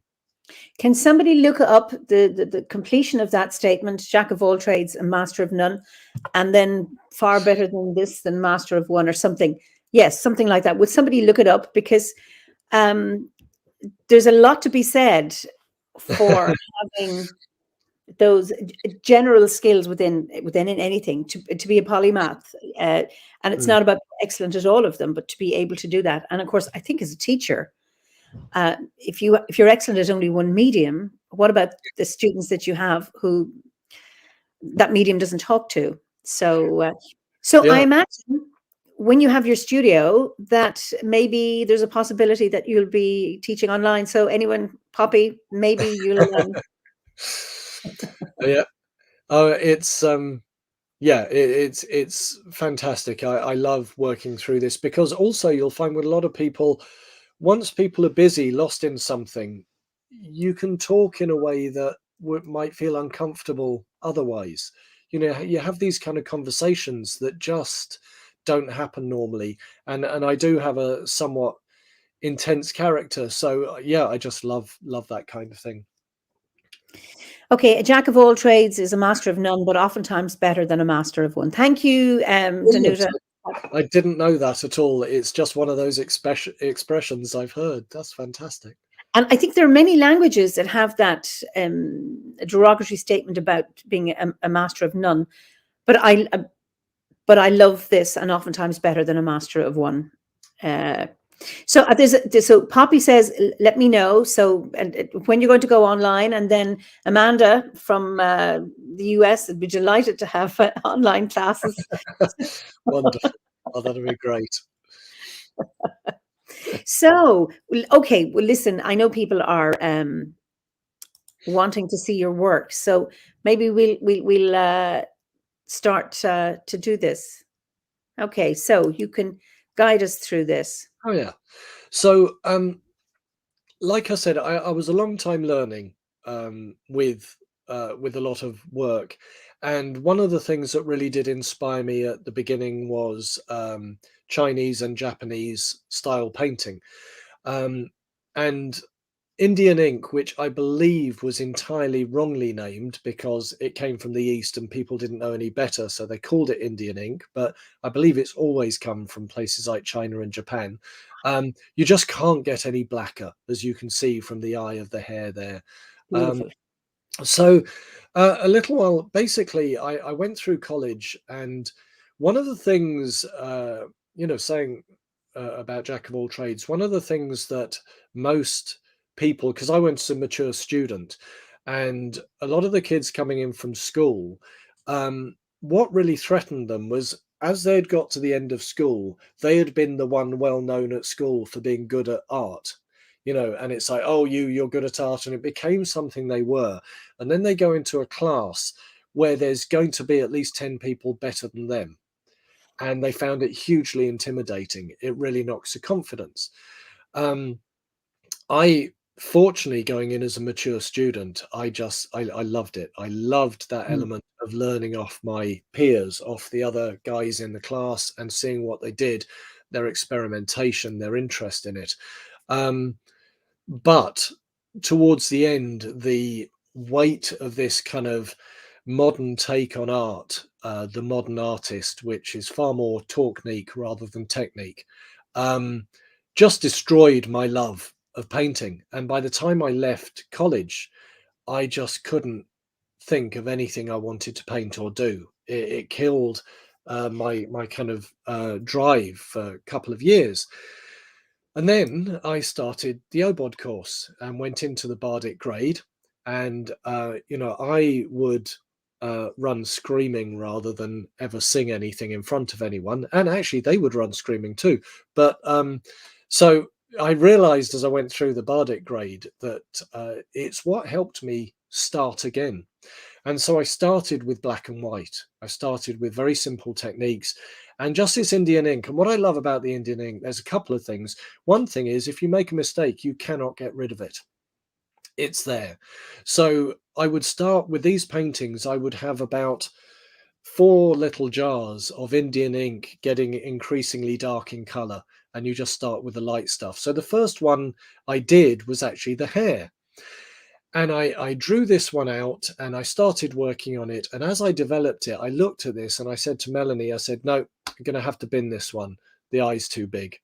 Can somebody look up the completion of that statement: jack of all trades and master of none, and then far better than this than master of one, or something? Yes, something like that. Would somebody look it up? Because um, there's a lot to be said for having those general skills within anything, to be a polymath, and it's Mm. not about excellent at all of them, but to be able to do that. And of course, I think as a teacher, if you're excellent at only one medium, what about the students that you have who that medium doesn't talk to? So I Yeah. imagine when you have your studio that maybe there's a possibility that you'll be teaching online. So anyone, Poppy, maybe you'll Yeah. Oh, yeah, it's fantastic. I love working through this because also you'll find with a lot of people, once people are busy, lost in something, you can talk in a way that might feel uncomfortable otherwise. You have these kind of conversations that just don't happen normally. And I do have a somewhat intense character, so yeah, I just love that kind of thing. Okay, a jack of all trades is a master of none, but oftentimes better than a master of one. Thank you, Brilliant. Danuta. I didn't know that at all. It's just one of those expressions I've heard. That's fantastic. And I think there are many languages that have that derogatory statement about being a master of none. But I love this, and oftentimes better than a master of one. Uh, so Poppy says, let me know. So, and when you're going to go online, and then Amanda from the US would be delighted to have online classes. Wonderful. Oh, that'd be great. So, okay, well, listen, I know people are wanting to see your work, so maybe we'll start to do this. Okay, so you can guide us through this. Oh yeah. So like I said, I was a long time learning with a lot of work, And one of the things that really did inspire me at the beginning was Chinese and Japanese style painting. And Indian ink, which I believe was entirely wrongly named because it came from the East and people didn't know any better, so they called it Indian ink. But I believe it's always come from places like China and Japan. You just can't get any blacker, as you can see from the eye of the hair there. Um, Beautiful. so a little while, basically, I went through college, and one of the things, saying about jack of all trades, one of the things that most people, because I went to a mature student, and a lot of the kids coming in from school, what really threatened them was as they'd got to the end of school, they had been the one well known at school for being good at art. And it's like, oh, you're good at art, and it became something they were. And then they go into a class where there's going to be at least 10 people better than them. And they found it hugely intimidating. It really knocks the confidence. I fortunately, going in as a mature student, I loved it. I loved that Mm. element of learning off my peers, off the other guys in the class, and seeing what they did, their experimentation, their interest in it. But towards the end, the weight of this kind of modern take on art, the modern artist, which is far more technique rather than technique, just destroyed my love of painting. And by the time I left college, I just couldn't think of anything I wanted to paint or do. It killed my kind of drive for a couple of years. And then I started the OBOD course and went into the Bardic grade. And, I would run screaming rather than ever sing anything in front of anyone. And actually, they would run screaming too. But so I realized as I went through the Bardic grade that it's what helped me start again. And so I started with black and white. I started with very simple techniques and just this Indian ink. And what I love about the Indian ink, there's a couple of things. One thing is, if you make a mistake, you cannot get rid of it. It's there. So I would start with these paintings. I would have about 4 little jars of Indian ink getting increasingly dark in color. And you just start with the light stuff. So the first one I did was actually the hair. And I drew this one out and I started working on it. And as I developed it, I looked at this and I said to Melanie, I said, no, I'm going to have to bin this one. The eye's too big.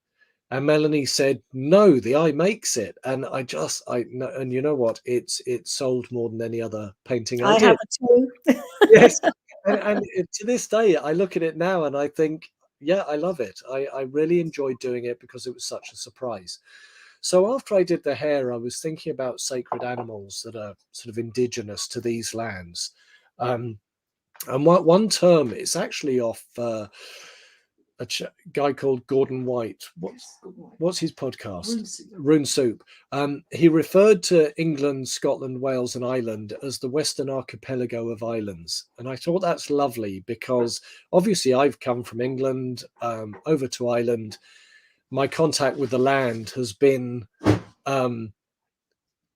And Melanie said, no, the eye makes it. And and you know what? It's sold more than any other painting I I did. have it too. Yes. And to this day, I look at it now and I think, yeah, I love it. I really enjoyed doing it because it was such a surprise. So after I did the hair, I was thinking about sacred animals that are sort of indigenous to these lands. And one term, it's actually off guy called Gordon White. What's his podcast? Rune Soup. He referred to England, Scotland, Wales, and Ireland as the Western Archipelago of islands. And I thought that's lovely because obviously I've come from England over to Ireland. My contact with the land has been,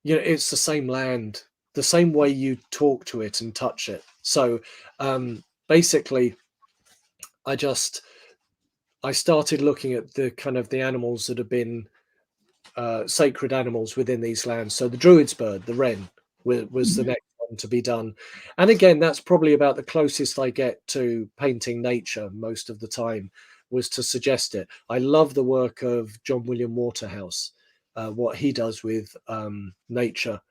it's the same land, the same way you talk to it and touch it. So basically, I started looking at the kind of the animals that have been sacred animals within these lands. So the Druid's bird, the wren, was the next one to be done. And again, that's probably about the closest I get to painting nature most of the time, was to suggest it. I love the work of John William Waterhouse, what he does with nature.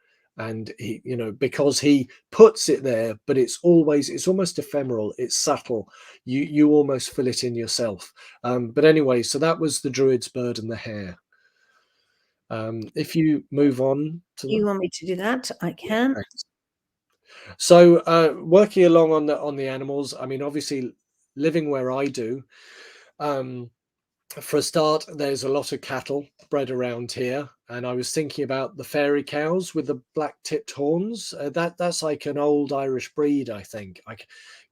And he, because he puts it there, but it's almost ephemeral. It's subtle. You almost feel it in yourself. But anyway, so that was the Druid's bird and the hare. If you move on to You want me to do that? I can. So working along on the animals, I mean, obviously living where I do, for a start, there's a lot of cattle bred around here, and I was thinking about the fairy cows with the black-tipped horns. That's like an old Irish breed, I think.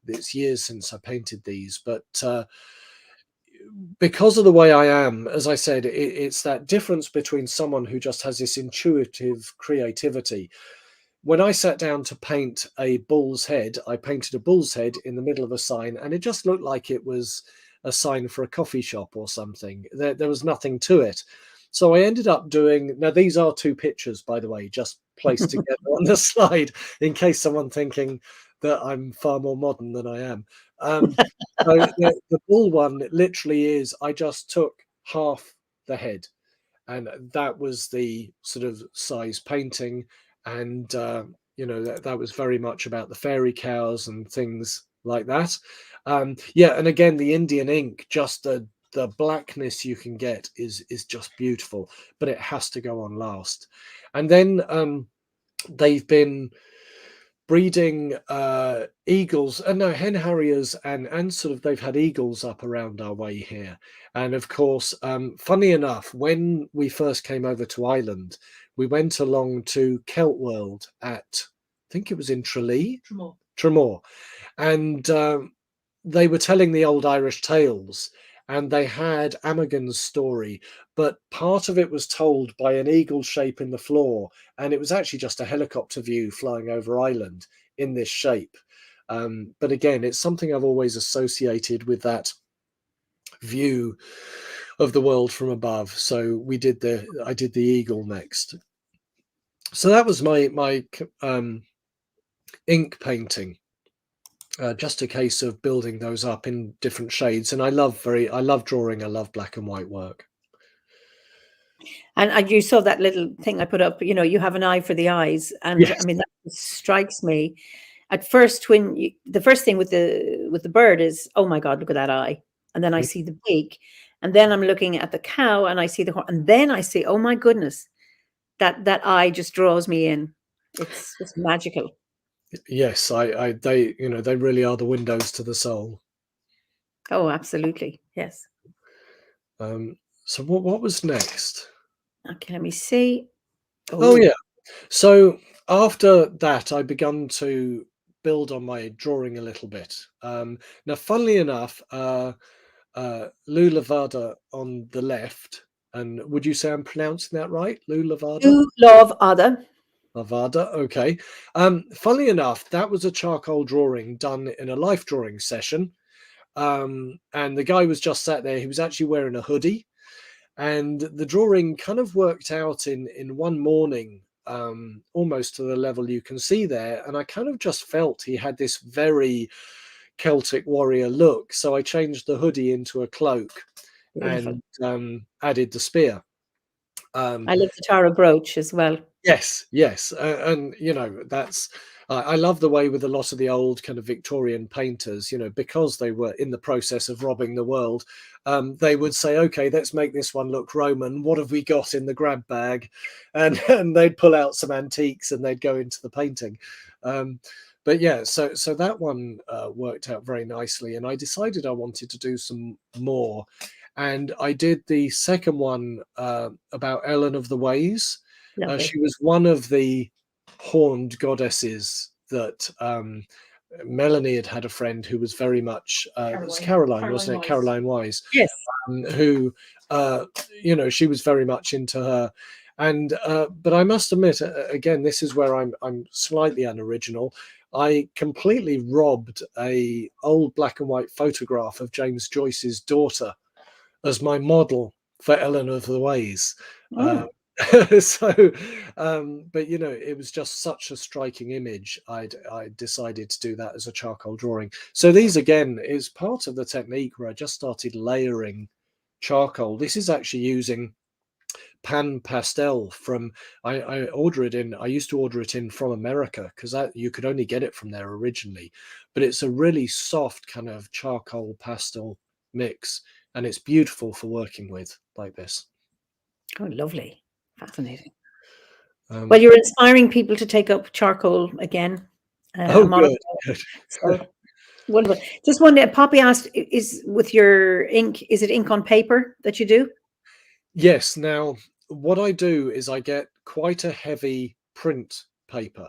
It's years since I painted these, but because of the way I am, as I said, it's that difference between someone who just has this intuitive creativity. when I sat down to paint a bull's head, I painted a bull's head in the middle of a sign, and it just looked like it was a sign for a coffee shop or something. There was nothing to it. So I ended up doing, now these are 2 pictures, by the way, just placed together on the slide, in case someone thinking that I'm far more modern than I am. So the bull one literally is, I just took half the head, and that was the sort of size painting. And that was very much about the fairy cows and things like that. Yeah, and again, the Indian ink, just the blackness you can get is just beautiful, but it has to go on last. And then they've been breeding eagles, no, hen harriers, and sort of they've had eagles up around our way here. And of course, funny enough, when we first came over to Ireland, we went along to Celt World at, I think it was in Tralee, Tramore, and they were telling the old Irish tales, and they had Amagan's story, but part of it was told by an eagle shape in the floor, and it was actually just a helicopter view flying over Ireland in this shape. But again, it's something I've always associated with that view of the world from above. So I did the eagle next. So that was my ink painting. Just a case of building those up in different shades, and I love drawing. I love black and white work. And you saw that little thing I put up. You have an eye for the eyes, and Yes. I mean that strikes me. At first, when the first thing with the bird is, oh my God, look at that eye, and then I see the beak, and then I'm looking at the cow, and I see the horn, and then I see, oh my goodness, that eye just draws me in. It's just magical. Yes, they really are the windows to the soul. Oh, absolutely, yes. So what was next? Okay, let me see. Oh yeah. So after that, I begun to build on my drawing a little bit. Now, funnily enough, Lou Lavada on the left, and would you say I'm pronouncing that right? Lou Lavada? You love other. Lavada, okay. Funnily enough, that was a charcoal drawing done in a life drawing session. And the guy was just sat there. He was actually wearing a hoodie, and the drawing kind of worked out in one morning, almost to the level you can see there. And I kind of just felt he had this very Celtic warrior look, so I changed the hoodie into a cloak. Beautiful. And added the spear. I love the Tara brooch as well. Yes, and that's I love the way with a lot of the old kind of Victorian painters, because they were in the process of robbing the world, they would say, okay, let's make this one look Roman. What have we got in the grab bag? And they'd pull out some antiques and they'd go into the painting. But yeah, so that one worked out very nicely, and I decided I wanted to do some more. And I did the second one about Ellen of the Ways. She was one of the horned goddesses that Melanie had a friend who was very much it was Caroline, wasn't it? Wise. Caroline Wise. Yes. Who she was very much into her. And but I must admit, again, this is where I'm slightly unoriginal. I completely robbed a old black and white photograph of James Joyce's daughter as my model for Ellen of the Ways. Oh. So but it was just such a striking image. I decided to do that as a charcoal drawing. So these again is part of the technique where I just started layering charcoal. This is actually using pan pastel from I used to order it in from America, because you could only get it from there originally, but it's a really soft kind of charcoal pastel mix, and it's beautiful for working with like this. Oh, lovely. Fascinating. Well, you're inspiring people to take up charcoal again. Good. So wonderful. Just wonder, Poppy asked, is with your ink, is it ink on paper that you do? Yes. Now, what I do is I get quite a heavy print paper.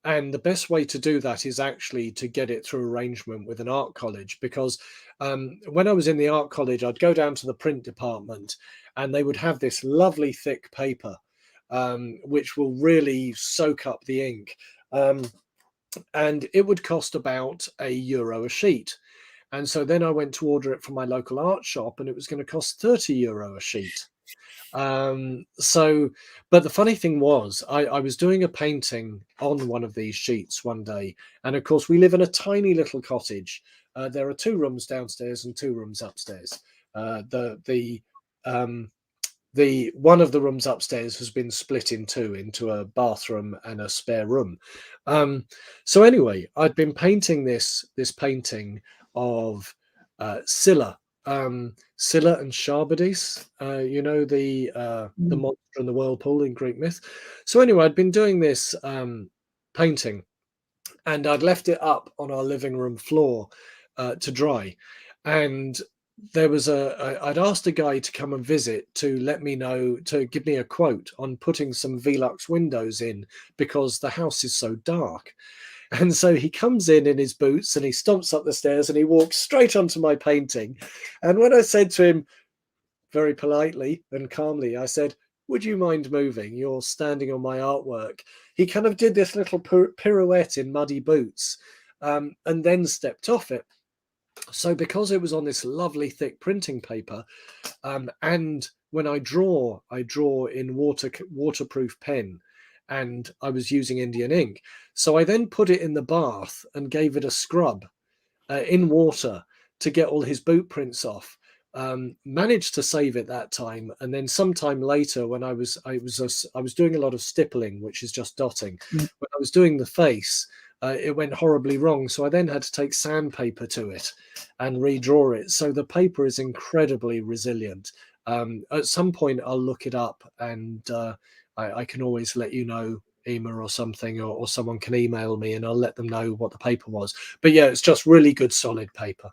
And the best way to do that is actually to get it through arrangement with an art college, because when I was in the art college, I'd go down to the print department and they would have this lovely thick paper. which will really soak up the ink. And it would cost about €1 a sheet. And so then I went to order it from my local art shop, and it was going to cost €30 a sheet. But the funny thing was, I was doing a painting on one of these sheets one day, and of course we live in a tiny little cottage. There are 2 rooms downstairs and 2 rooms upstairs. The one of the rooms upstairs has been split in 2 into a bathroom and a spare room. So anyway, I'd been painting this painting of Scylla. Scylla and Charbadis, the monster in the whirlpool in Greek myth. So anyway, I'd been doing this painting, and I'd left it up on our living room floor to dry. And there was I'd asked a guy to come and visit to let me know, to give me a quote on putting some Velux windows in because the house is so dark. And so he comes in his boots and he stomps up the stairs and he walks straight onto my painting. And when I said to him very politely and calmly, I said, "Would you mind moving? You're standing on my artwork." He kind of did this little pirouette in muddy boots and then stepped off it. So because it was on this lovely thick printing paper, and when I draw in waterproof pen, and I was using Indian ink. So I then put it in the bath and gave it a scrub in water to get all his boot prints off. Managed to save it that time, and then sometime later, when I was doing a lot of stippling, which is just dotting. When I was doing the face, it went horribly wrong, so I then had to take sandpaper to it and redraw it. So the paper is incredibly resilient. At some point, I'll look it up, and I can always let you know, Eimear or something, or someone can email me, and I'll let them know what the paper was. But yeah, it's just really good, solid paper.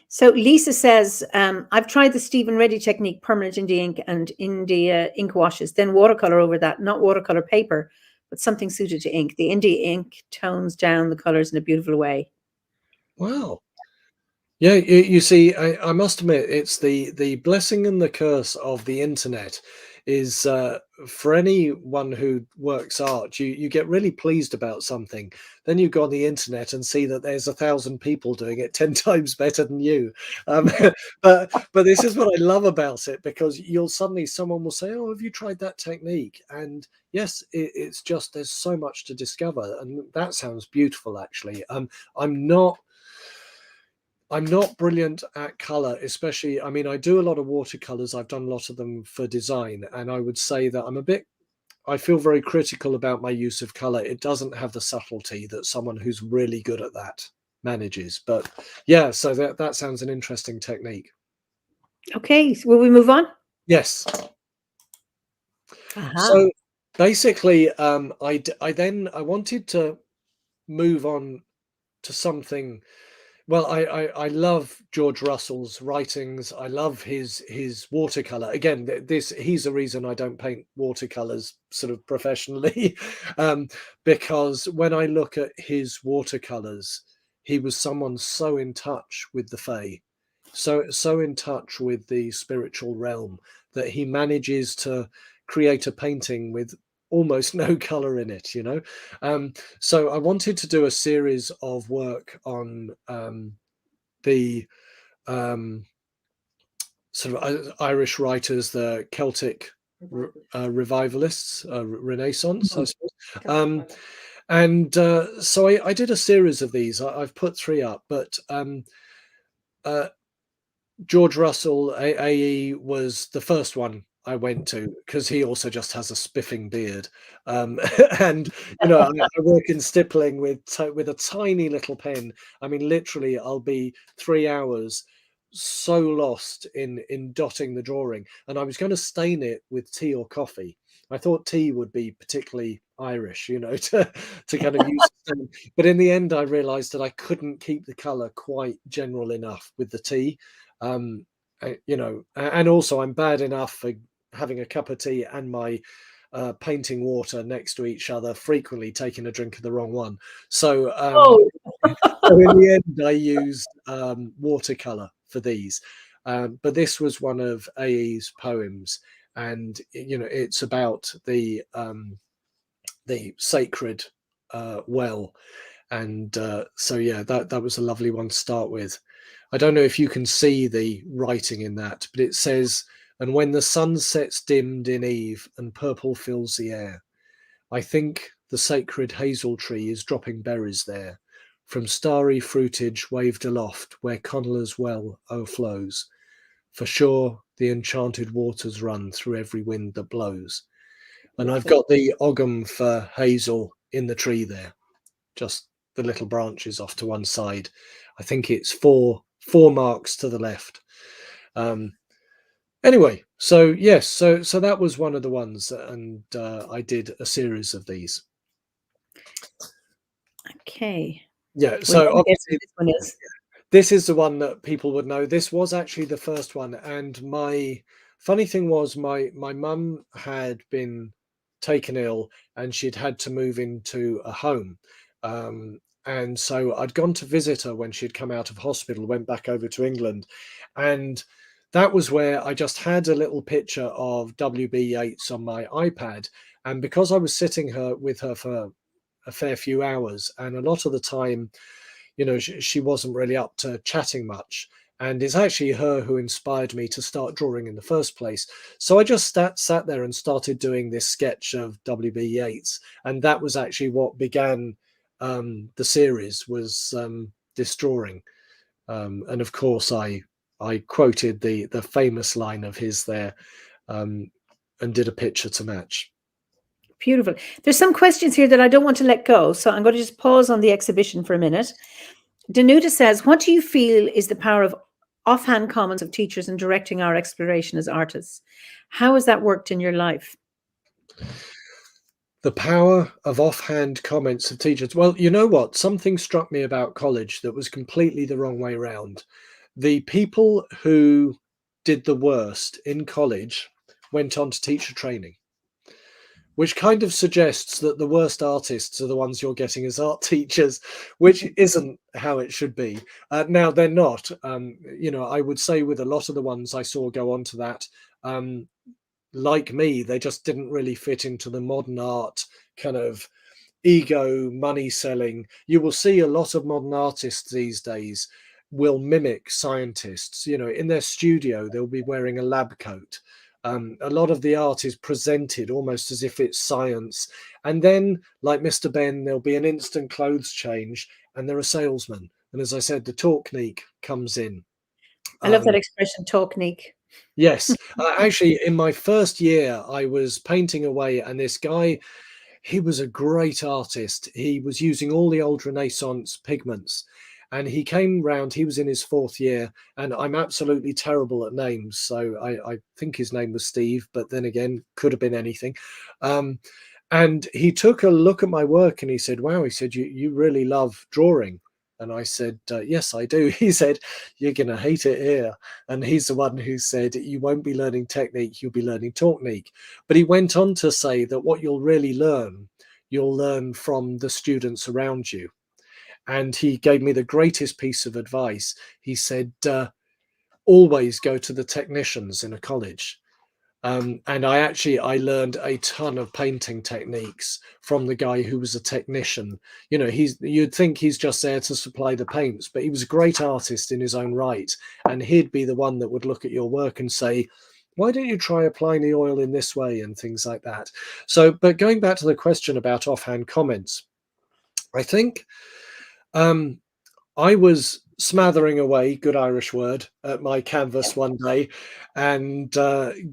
So Lisa says, I've tried the Stephen Reddy technique, permanent India ink and India ink washes, then watercolor over that, not watercolor paper, but something suited to ink. The India ink tones down the colors in a beautiful way. Wow. Yeah, you see, I must admit, it's the blessing and the curse of the internet is for anyone who works art, you get really pleased about something. Then you go on the internet and see that there's 1,000 people doing it 10 times better than you. But this is what I love about it, because someone will say, "Oh, have you tried that technique?" And yes, it's just, there's so much to discover, and that sounds beautiful, actually. I'm not brilliant at color, especially, I mean, I do a lot of watercolors. I've done a lot of them for design. And I would say that I feel very critical about my use of color. It doesn't have the subtlety that someone who's really good at that manages. But yeah, so that sounds an interesting technique. Okay, so will we move on? Yes. So basically, I wanted to move on to something. Well, I love George Russell's writings. I love his watercolor. Again, he's the reason I don't paint watercolors sort of professionally, because when I look at his watercolors, he was someone so in touch with the Fae, so in touch with the spiritual realm, that he manages to create a painting with almost no color in it, so I wanted to do a series of work on the sort of Irish writers, the Celtic revivalists, Renaissance, I suppose. So I did a series of these. I've put 3 up, but George Russell, AE, was the first one I went to, because he also just has a spiffing beard, and I work in stippling with a tiny little pen. I mean, literally, I'll be 3 hours so lost in dotting the drawing, and I was going to stain it with tea or coffee. I thought tea would be particularly Irish, to kind of use stain. But in the end, I realised that I couldn't keep the colour quite general enough with the tea. And also I'm bad enough for having a cup of tea and my painting water next to each other, frequently taking a drink of the wrong one. So, so in the end, I used watercolor for these. But this was one of AE's poems, and it's about the sacred well. And so yeah, that was a lovely one to start with. I don't know if you can see the writing in that, but it says, "And when the sun sets dimmed in eve and purple fills the air, I think the sacred hazel tree is dropping berries there, from starry fruitage waved aloft where Connla's well o'erflows. For sure the enchanted waters run through every wind that blows." And I've got the ogham for hazel in the tree there, just the little branches off to one side. I think it's four marks to the left. Anyway, so yes, so that was one of the ones, and I did a series of these. Okay. Yeah, Well, so obviously this one is. This is the one that people would know. This was actually the first one, and my funny thing was my mum had been taken ill, and she'd had to move into a home. And so I'd gone to visit her when she'd come out of hospital, went back over to England, and that was where I just had a little picture of WB Yeats on my iPad. And because I was sitting with her for a fair few hours, and a lot of the time, she wasn't really up to chatting much. And it's actually her who inspired me to start drawing in the first place. So I just sat there and started doing this sketch of WB Yeats. And that was actually what began the series, was this drawing. And of course, I quoted the famous line of his there, and did a picture to match. Beautiful. There's some questions here that I don't want to let go, so I'm going to just pause on the exhibition for a minute. Danuta says, what do you feel is the power of offhand comments of teachers in directing our exploration as artists? How has that worked in your life? The power of offhand comments of teachers. Well, you know what? Something struck me about college that was completely the wrong way around. The people who did the worst in college went on to teacher training, which kind of suggests that the worst artists are the ones you're getting as art teachers, which isn't how it should be. Now, they're not. I would say with a lot of the ones I saw go on to that, like me, they just didn't really fit into the modern art kind of ego money selling. You will see a lot of modern artists these days will mimic scientists. In their studio, they'll be wearing a lab coat. A lot of the art is presented almost as if it's science. And then, like Mr. Ben, there'll be an instant clothes change and they're a salesman. And as I said, the talknique comes in. I love that expression, talknique. Yes. Actually, in my first year, I was painting away, and this guy, he was a great artist. He was using all the old Renaissance pigments. And he came round, he was in his fourth year, and I'm absolutely terrible at names. So I think his name was Steve, but then again, could have been anything. And he took a look at my work and he said, wow, he said, you really love drawing. And I said, yes, I do. He said, you're going to hate it here. And he's the one who said, you won't be learning technique, you'll be learning talknique. But he went on to say that what you'll really learn, you'll learn from the students around you. And he gave me the greatest piece of advice. He said, always go to the technicians in a college. And I learned a ton of painting techniques from the guy who was a technician. You'd think he's just there to supply the paints, but he was a great artist in his own right. And he'd be the one that would look at your work and say, why don't you try applying the oil in this way, and things like that. So, but going back to the question about offhand comments, I think I was smathering away, good Irish word, at my canvas one day and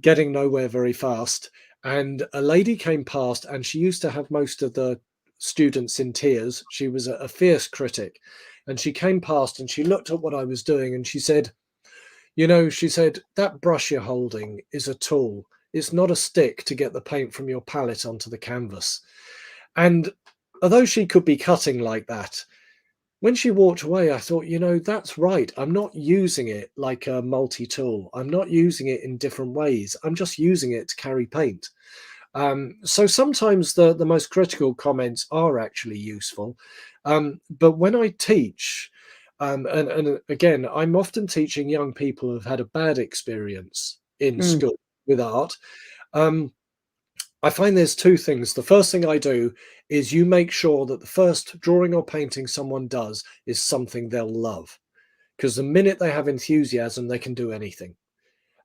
getting nowhere very fast. And a lady came past, and she used to have most of the students in tears. She was a fierce critic. And she came past and she looked at what I was doing and she said, she said, that brush you're holding is a tool. It's not a stick to get the paint from your palette onto the canvas. And although she could be cutting like that, when she walked away, I thought, that's right. I'm not using it like a multi-tool. I'm not using it in different ways. I'm just using it to carry paint. So sometimes the most critical comments are actually useful. But when I teach, and again, I'm often teaching young people who've had a bad experience in school. with art. I find there's two things. The first thing I do is you make sure that the first drawing or painting someone does is something they'll love, because the minute they have enthusiasm, they can do anything.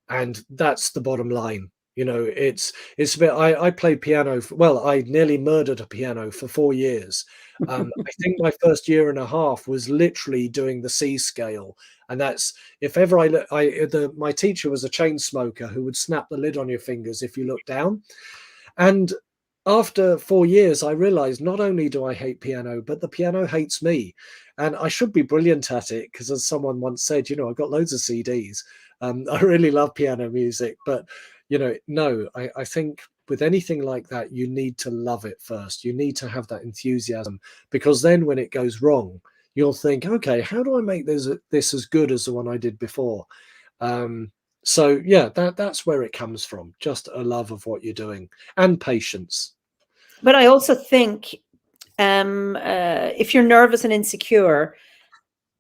And that's the bottom line. You know, it's a bit. I played piano. Well, I nearly murdered a piano for 4 years. I think my first year and a half was literally doing the C scale, and that's if ever my teacher was a chain smoker who would snap the lid on your fingers if you look down. And after 4 years, I realized not only do I hate piano, but the piano hates me. And I should be brilliant at it because, as someone once said, you know, I've got loads of CDs. I really love piano music, but, you know, no, I think with anything like that, you need to love it first. You need to have that enthusiasm, because then when it goes wrong, you'll think, okay, how do I make this as good as the one I did before? So yeah, that's where it comes from. Just a love of what you're doing and patience. But I also think if you're nervous and insecure,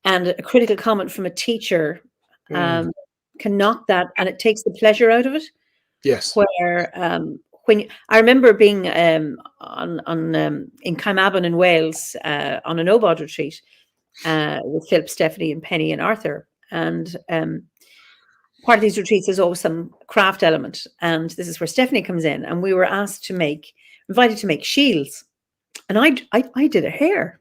and a critical comment from a teacher can knock that, and it takes the pleasure out of it. Yes. Where I remember being in Caimabon in Wales on an OBOD retreat with Philip, Stephanie, and Penny and Arthur, and part of these retreats there's always some craft element, and this is where Stephanie comes in, and we were invited to make shields, and I did a hair,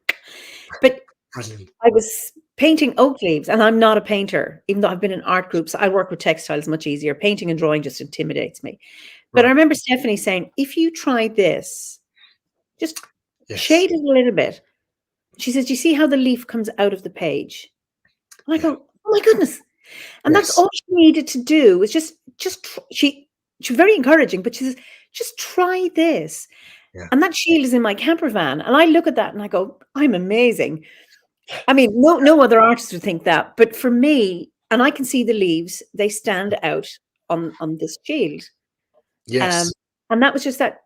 but I was painting oak leaves, and I'm not a painter, even though I've been in art groups. I work with textiles much easier. Painting and drawing just intimidates me. But I remember Stephanie saying, if you try this, just shade it a little bit. She says, you see how the leaf comes out of the page? And I go, oh my goodness. And that's all she needed to do was she's very encouraging, but she says, just try this. Yeah. And that shield is in my camper van. And I look at that and I go, I'm amazing. I mean, no other artist would think that. But for me, and I can see the leaves, they stand out on this shield. Yes. And that was just that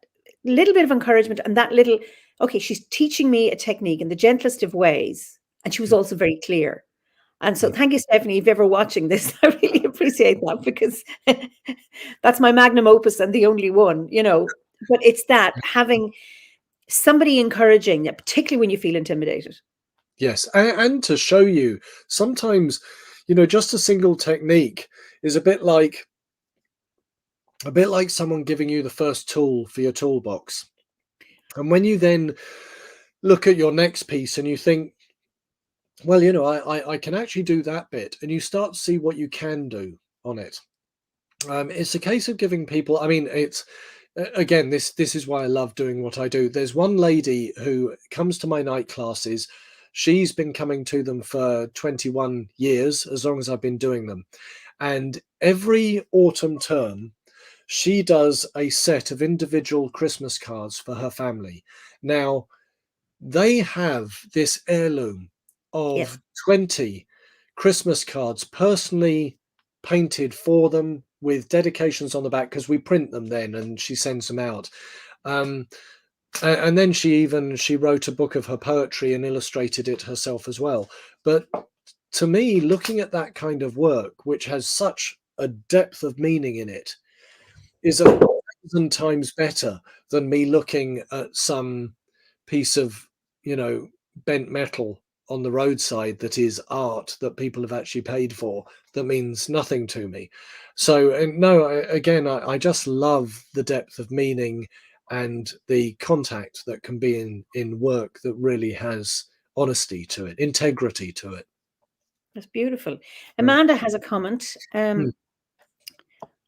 little bit of encouragement, and that little, okay, she's teaching me a technique in the gentlest of ways. And she was also very clear. And so thank you, Stephanie, if you're ever watching this. I really appreciate that, because that's my magnum opus and the only one, you know. But it's that having somebody encouraging, particularly when you feel intimidated. Yes. And to show you, sometimes, you know, just a single technique is a bit like someone giving you the first tool for your toolbox. And when you then look at your next piece and you think, well, you know, I can actually do that bit, and you start to see what you can do on it. It's a case of giving people, I mean, it's, again, this is why I love doing what I do. There's one lady who comes to my night classes. She's been coming to them for 21 years, as long as I've been doing them. And every autumn term, she does a set of individual Christmas cards for her family. Now, they have this heirloom of 20 Christmas cards personally painted for them with dedications on the back, because we print them then and she sends them out. And then she wrote a book of her poetry and illustrated it herself as well. But to me, looking at that kind of work, which has such a depth of meaning in it, is 1,000 times better than me looking at some piece of, you know, bent metal on the roadside that is art that people have actually paid for, that means nothing to me. So, and no, I just love the depth of meaning and the contact that can be in work that really has honesty to it, integrity to it. That's beautiful. Amanda has a comment.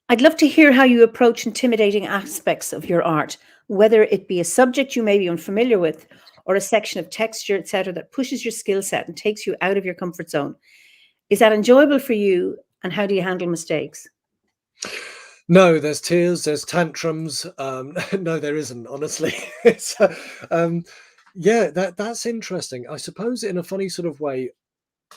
I'd love to hear how you approach intimidating aspects of your art, whether it be a subject you may be unfamiliar with, or a section of texture, etc., that pushes your skill set and takes you out of your comfort zone. Is that enjoyable for you, and how do you handle mistakes? No, there's tears, there's tantrums. No, there isn't, honestly. It's, yeah, that's interesting. I suppose in a funny sort of way,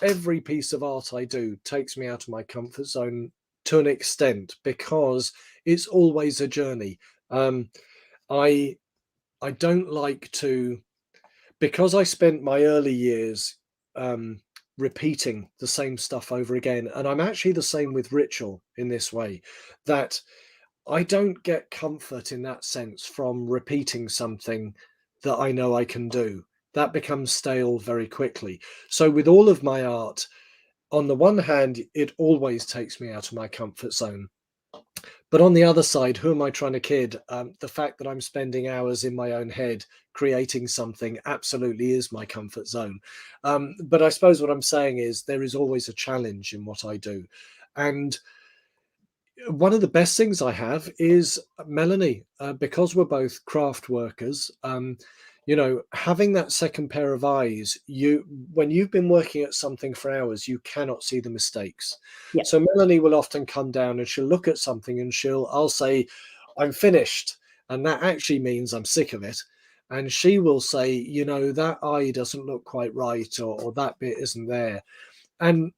every piece of art I do takes me out of my comfort zone to an extent, because it's always a journey. I don't like to, because I spent my early years repeating the same stuff over again, and I'm actually the same with ritual in this way, that I don't get comfort in that sense from repeating something that I know I can do. That becomes stale very quickly. So with all of my art, on the one hand, it always takes me out of my comfort zone. But on the other side, who am I trying to kid? The fact that I'm spending hours in my own head creating something absolutely is my comfort zone. But I suppose what I'm saying is there is always a challenge in what I do. And one of the best things I have is Melanie, because we're both craft workers. Having that second pair of eyes, when you've been working at something for hours, you cannot see the mistakes. Yeah. So Melanie will often come down and she'll look at something and I'll say, I'm finished. And that actually means I'm sick of it. And she will say, that eye doesn't look quite right, or that bit isn't there. And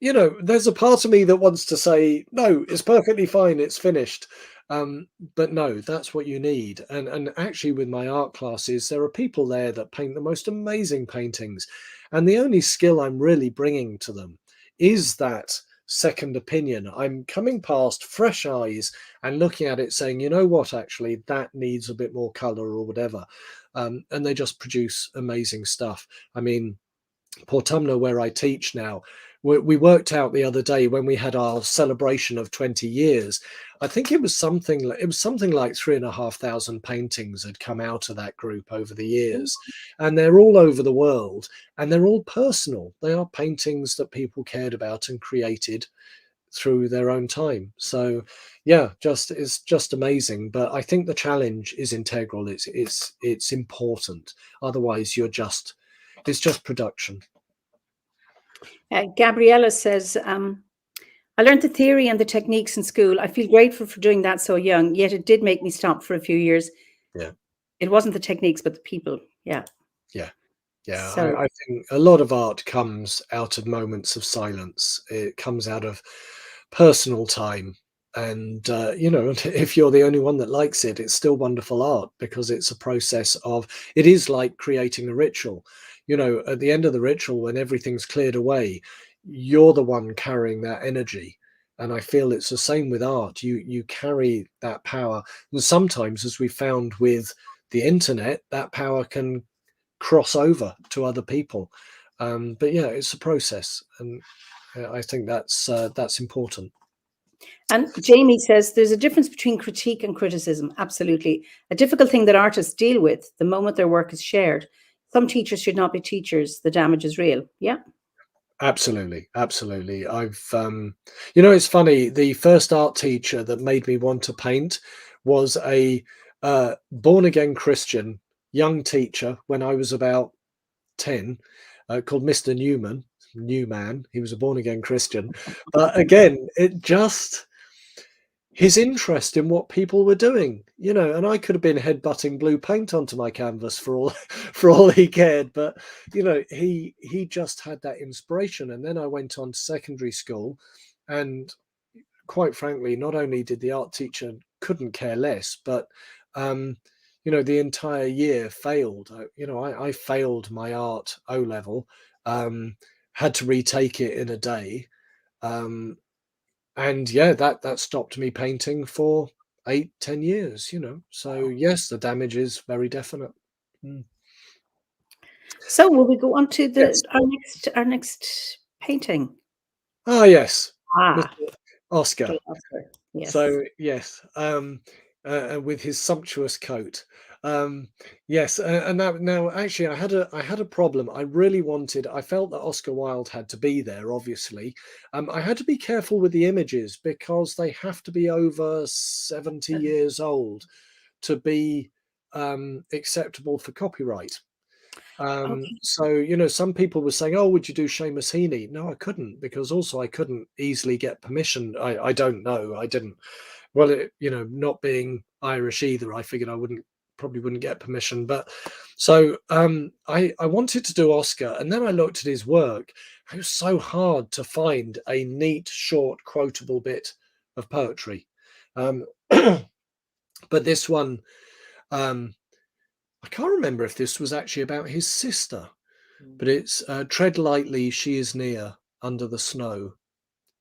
there's a part of me that wants to say, no, it's perfectly fine, it's finished. But no, that's what you need. And actually, with my art classes, there are people there that paint the most amazing paintings. And the only skill I'm really bringing to them is that second opinion. I'm coming past fresh eyes and looking at it saying, you know what, actually, that needs a bit more color or whatever. And they just produce amazing stuff. I mean, Portumna, where I teach now, we worked out the other day when we had our celebration of 20 years. I think it was something like 3,500 paintings had come out of that group over the years, and they're all over the world, and they're all personal. They are paintings that people cared about and created through their own time. So yeah, it's just amazing. But I think the challenge is integral. It's important. Otherwise it's just production. Gabriella says, I learned the theory and the techniques in school. I feel grateful for doing that so young, yet it did make me stop for a few years. Yeah. It wasn't the techniques, but the people. Yeah. Yeah. Yeah. So, I think a lot of art comes out of moments of silence. It comes out of personal time. And, if you're the only one that likes it, it's still wonderful art because it's a process it is like creating a ritual. At the end of the ritual, when everything's cleared away, you're the one carrying that energy. And I feel it's the same with art. You carry that power. And sometimes, as we found with the internet, that power can cross over to other people. But yeah, it's a process. And I think that's important. and Jamie says there's a difference between critique and criticism. Absolutely. A difficult thing that artists deal with the moment their work is shared. Some teachers should not be teachers. The damage is real. Yeah. Absolutely. It's funny. The first art teacher that made me want to paint was a born again Christian young teacher when I was about 10, called Mr. Newman. He was a born again Christian. But again, his interest in what people were doing, and I could have been headbutting blue paint onto my canvas for all for all he cared. But he just had that inspiration. And then I went on to secondary school, and quite frankly, not only did the art teacher couldn't care less, but the entire year failed. I failed my art O level, had to retake it in a day. And yeah, that stopped me painting for 8-10 years. So yes, the damage is very definite. So will we go on to Yes. our next painting? Yes, Mr. Ah, Oscar. Oscar. Yes. So yes, with his sumptuous coat. Yes, and now actually I had a problem. I felt that Oscar Wilde had to be there, obviously. I had to be careful with the images because they have to be over 70 years old to be acceptable for copyright. Okay. So some people were saying, oh, would you do Seamus Heaney? No, I couldn't, because also I couldn't easily get permission. I don't know, I didn't. Well, not being Irish either, I figured probably wouldn't get permission. But so I wanted to do Oscar, and then I looked at his work. It was so hard to find a neat, short, quotable bit of poetry. But this one, I can't remember if this was actually about his sister, but it's tread lightly, she is near, under the snow.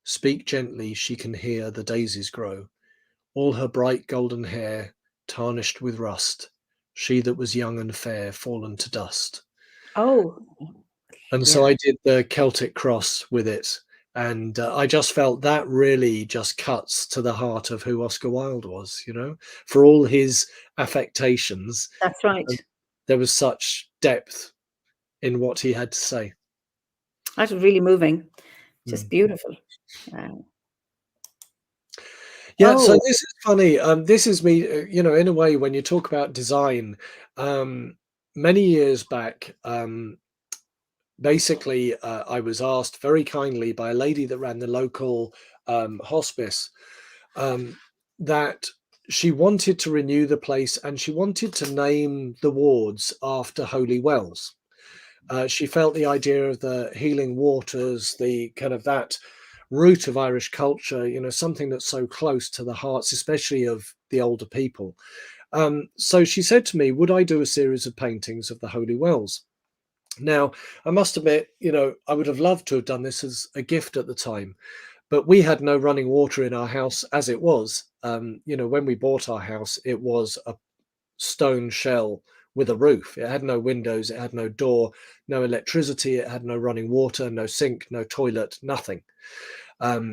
Speak gently, she can hear the daisies grow. all her bright golden hair tarnished with rust, she that was young and fair fallen to dust. Oh, And so yeah. I did the Celtic cross with it. And I just felt that really just cuts to the heart of who Oscar Wilde was, for all his affectations. That's right. There was such depth in what he had to say. That was really moving. Just Mm. beautiful. Yeah, so Oh, this is funny. This is me, in a way, when you talk about design, many years back, basically, I was asked very kindly by a lady that ran the local hospice that she wanted to renew the place and she wanted to name the wards after holy wells. She felt the idea of the healing waters, the kind of that root of Irish culture, something that's so close to the hearts, especially of the older people. So she said to me, would I do a series of paintings of the holy wells? Now, I must admit, I would have loved to have done this as a gift at the time, but we had no running water in our house as it was. When we bought our house, it was a stone shell with a roof. It had no windows, it had no door, no electricity, it had no running water, no sink, no toilet, nothing.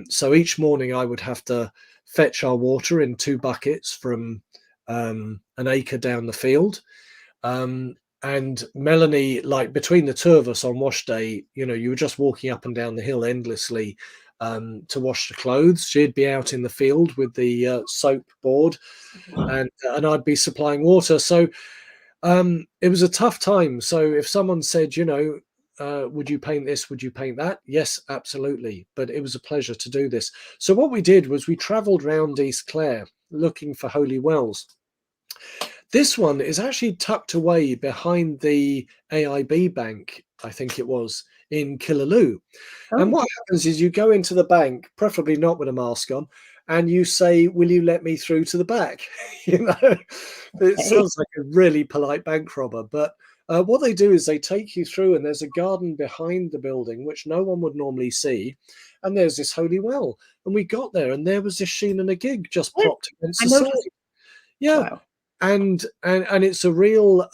So each morning I would have to fetch our water in 2 buckets from an acre down the field. And Melanie, like between the two of us on wash day, you were just walking up and down the hill endlessly to wash the clothes. She'd be out in the field with the soap board, and I'd be supplying water. So it was a tough time. So if someone said, would you paint this? Would you paint that? Yes, absolutely. But it was a pleasure to do this. So what we did was we travelled round East Clare looking for holy wells. This one is actually tucked away behind the AIB bank, I think it was, in Killaloe. And oh, what happens is you go into the bank, preferably not with a mask on, and you say, will you let me through to the back? It okay. sounds like a really polite bank robber, but what they do is they take you through, and there's a garden behind the building, which no one would normally see. And there's this holy well. And we got there, and there was this sheen and a gig just Yes, propped against I the side. noticed. Yeah, Wow. and it's a real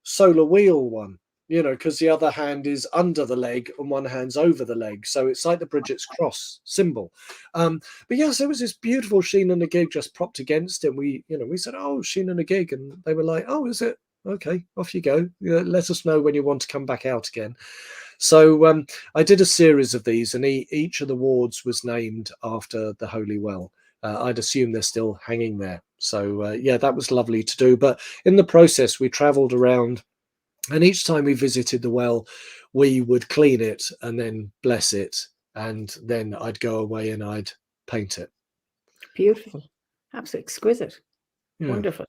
solar wheel one, because the other hand is under the leg and one hand's over the leg, so it's like the Bridget's cross symbol. But yes, there was this beautiful sheen and a gig just propped against it. We said, oh, sheen and a gig, and they were like, oh, is it? Okay, off you go. Let us know when you want to come back out again. So I did a series of these, and each of the wards was named after the holy well. I'd assume they're still hanging there. So yeah, that was lovely to do. But in the process, we travelled around, and each time we visited the well, we would clean it and then bless it, and then I'd go away and I'd paint it. Beautiful. Absolutely exquisite. Yeah. Wonderful.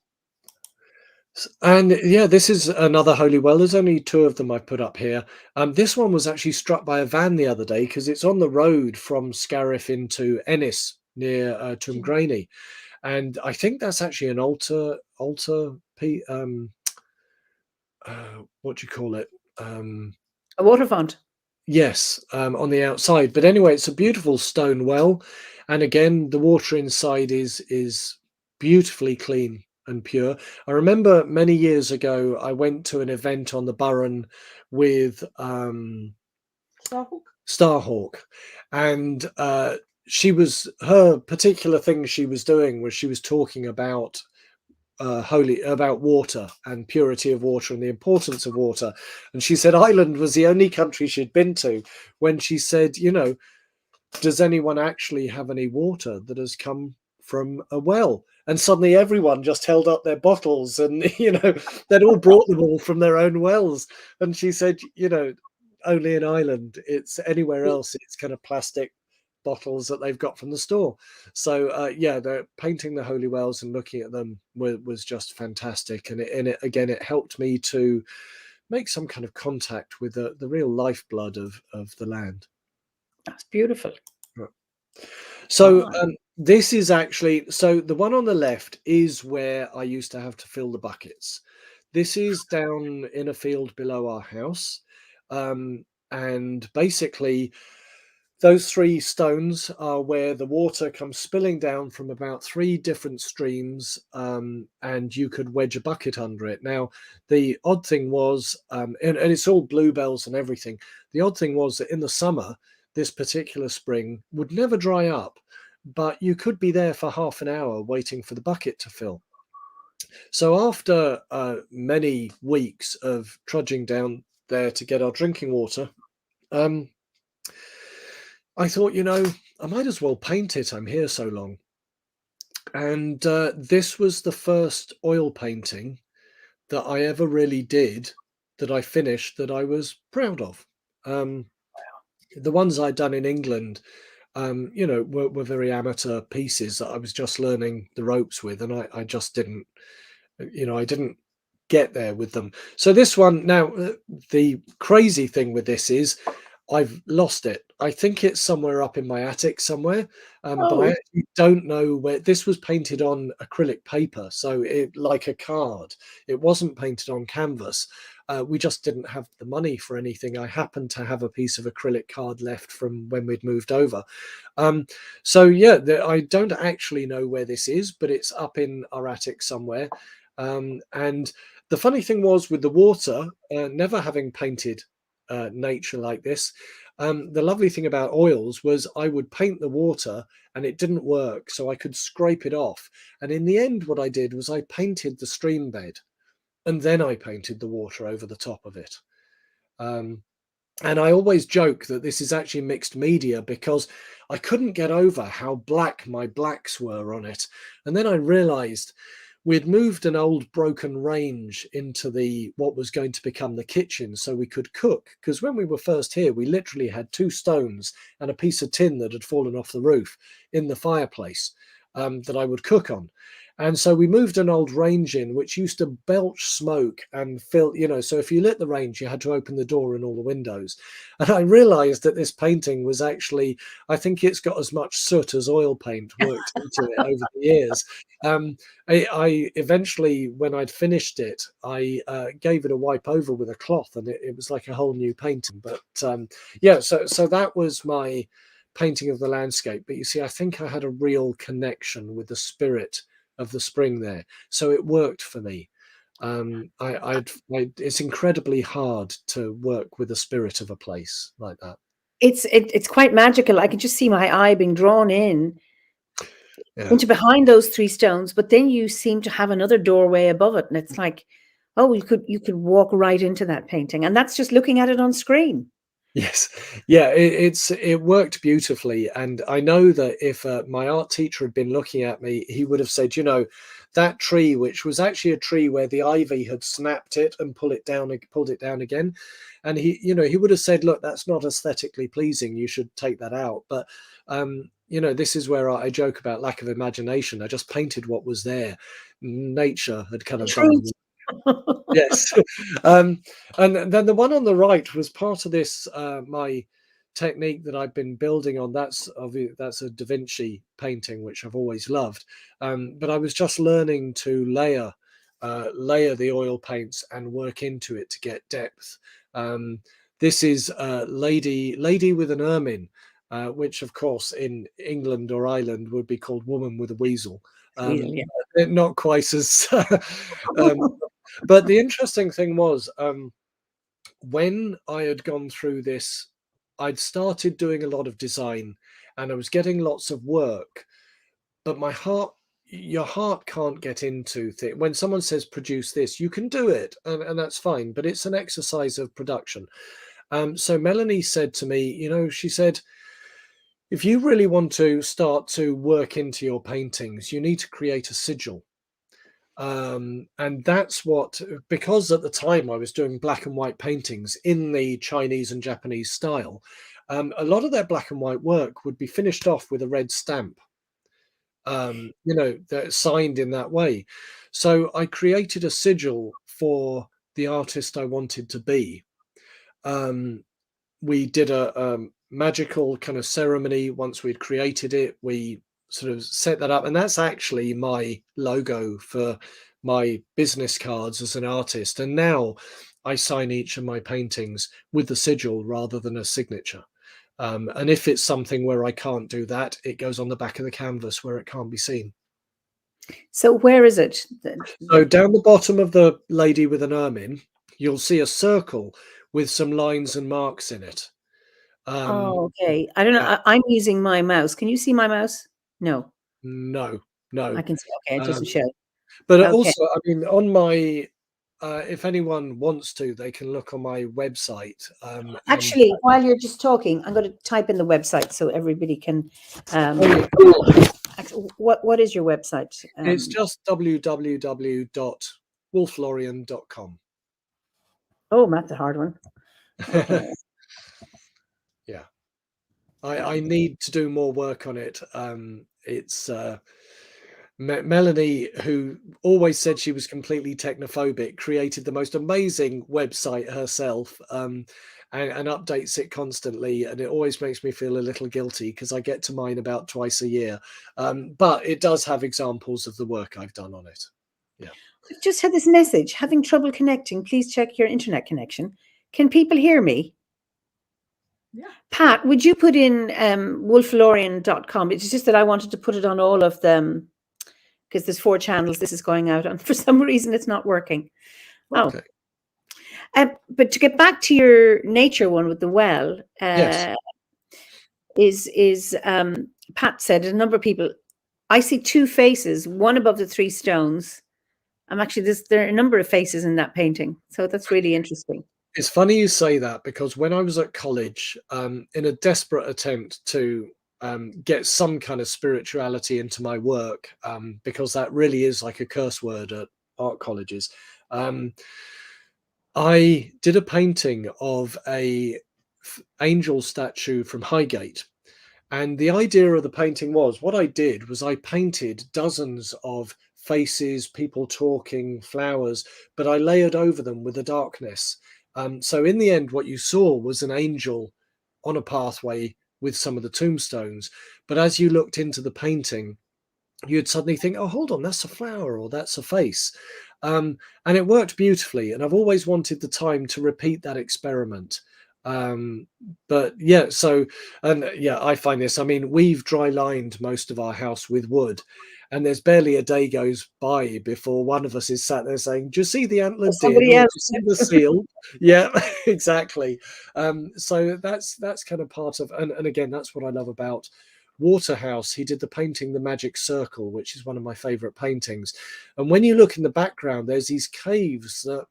And yeah, this is another holy well. There's only 2 of them I put up here. This one was actually struck by a van the other day because it's on the road from Scariff into Ennis near Tuamgraney. And I think that's actually an what do you call it? A water font. Yes, on the outside. But anyway, it's a beautiful stone well, and again, the water inside is beautifully clean and pure. I remember many years ago, I went to an event on the Burren with Starhawk, and her particular thing she was doing was she was talking about about water and purity of water and the importance of water. And she said Ireland was the only country she'd been to when she said, does anyone actually have any water that has come from a well? And suddenly everyone just held up their bottles, and they'd all brought them all from their own wells. And she said, only in Ireland, it's anywhere else, it's kind of plastic bottles that they've got from the store. So yeah, the painting the holy wells and looking at them was just fantastic, and it helped me to make some kind of contact with the real lifeblood of the land. That's beautiful. So Ah, this is actually, so the one on the left is where I used to have to fill the buckets. This is down in a field below our house, and basically Those 3 stones are where the water comes spilling down from about 3 different streams, and you could wedge a bucket under it. Now, the odd thing was, and it's all bluebells and everything. The odd thing was that in the summer, this particular spring would never dry up, but you could be there for half an hour waiting for the bucket to fill. So after many weeks of trudging down there to get our drinking water, I thought, I might as well paint it. I'm here so long. And this was the first oil painting that I ever really did, that I finished, that I was proud of. The ones I'd done in England, were very amateur pieces that I was just learning the ropes with, and I just didn't, I didn't get there with them. So this one now, the crazy thing with this is I've lost it. I think it's somewhere up in my attic somewhere, but I actually don't know where. This was painted on acrylic paper, so it like a card. It wasn't painted on canvas. We just didn't have the money for anything. I happened to have a piece of acrylic card left from when we'd moved over. So yeah, I don't actually know where this is, but it's up in our attic somewhere. And the funny thing was with the water, never having painted nature like this, the lovely thing about oils was I would paint the water and it didn't work, so I could scrape it off. And in the end, what I did was I painted the stream bed, and then I painted the water over the top of it. And I always joke that this is actually mixed media because I couldn't get over how black my blacks were on it. And then I realized we'd moved an old broken range into what was going to become the kitchen so we could cook. Because when we were first here, we literally had 2 stones and a piece of tin that had fallen off the roof in the fireplace that I would cook on. And so we moved an old range in, which used to belch smoke and fill, so if you lit the range, you had to open the door and all the windows. And I realized that this painting was actually, I think it's got as much soot as oil paint worked into it over the years. I eventually, when I'd finished it, I gave it a wipe over with a cloth, and it was like a whole new painting. But yeah, so that was my painting of the landscape. But you see, I think I had a real connection with the spirit of the spring there, so it worked for me. It's incredibly hard to work with the spirit of a place like that. It's quite magical. I can just see my eye being drawn into behind those 3 stones, but then you seem to have another doorway above it, and it's like, oh, you could walk right into that painting, and that's just looking at it on screen. Yes, yeah, it worked beautifully, and I know that if my art teacher had been looking at me, he would have said, that tree, which was actually a tree where the ivy had snapped it and pulled it down again, and he would have said, look, that's not aesthetically pleasing. You should take that out. But this is where I joke about lack of imagination. I just painted what was there. Nature had kind of done. Yes. And then the one on the right was part of this, my technique that I've been building on. That's a Da Vinci painting, which I've always loved. But I was just learning to layer the oil paints and work into it to get depth. This is Lady with an Ermine, which of course in England or Ireland would be called Woman with a Weasel. Not quite as but the interesting thing was, when I had gone through this, I'd started doing a lot of design and I was getting lots of work, but your heart can't get into things. When someone says produce this, you can do it, and that's fine, but it's an exercise of production. So Melanie said to me, she said, if you really want to start to work into your paintings, you need to create a sigil. And that's because at the time I was doing black and white paintings in the Chinese and Japanese style, a lot of their black and white work would be finished off with a red stamp, that signed in that way. So I created a sigil for the artist I wanted to be. We did a magical kind of ceremony. Once we'd created it, we sort of set that up, and that's actually my logo for my business cards as an artist. And now I sign each of my paintings with the sigil rather than a signature. And if it's something where I can't do that, it goes on the back of the canvas where it can't be seen. So where is it? So down the bottom of the lady with an ermine, you'll see a circle with some lines and marks in it. Oh, okay. I don't know. Yeah, I'm using my mouse. Can you see my mouse? No, no, I no. can see. Okay, it doesn't Um, show. but Okay. also, I mean, on my, if anyone wants to, they can look on my website. And Actually, while you're just talking, I'm going to type in the website so everybody can. oh, yeah, What is your website? it's just www.wolflorien.com. Oh, that's a hard one. Okay. Yeah, I need to do more work on it. It's Melanie, who always said she was completely technophobic, created the most amazing website herself, and updates it constantly. And it always makes me feel a little guilty because I get to mine about twice a year. But it does have examples of the work I've done on it. Yeah. I've just had this message. Having trouble connecting. Please check your internet connection. Can people hear me? Yeah. Pat, would you put in wolflorien.com? It's just that I wanted to put it on all of them because there's 4 channels this is going out on. For some reason, it's not working. Okay. But to get back to your nature one with the well, Yes. is Pat said, a number of people, I see 2 faces, one above the 3 stones. There are a number of faces in that painting. So that's really interesting. It's funny you say that because when I was at college, in a desperate attempt to get some kind of spirituality into my work, because that really is like a curse word at art colleges, I did a painting of a angel statue from Highgate. And the idea of the painting was, what I did was I painted dozens of faces, people talking, flowers, but I layered over them with a darkness. So in the end, what you saw was an angel on a pathway with some of the tombstones. But as you looked into the painting, you'd suddenly think, oh, hold on, that's a flower or that's a face. And it worked beautifully. And I've always wanted the time to repeat that experiment. But yeah, so, and yeah, I find this, I mean, we've dry lined most of our house with wood, and there's barely a day goes by before one of us is sat there saying, do you see the antlered deer? Somebody Or do else. you see the seal? Yeah, exactly. So that's kind of part of, and again, that's what I love about Waterhouse. He did the painting The Magic Circle, which is one of my favorite paintings. And when you look in the background, there's these caves that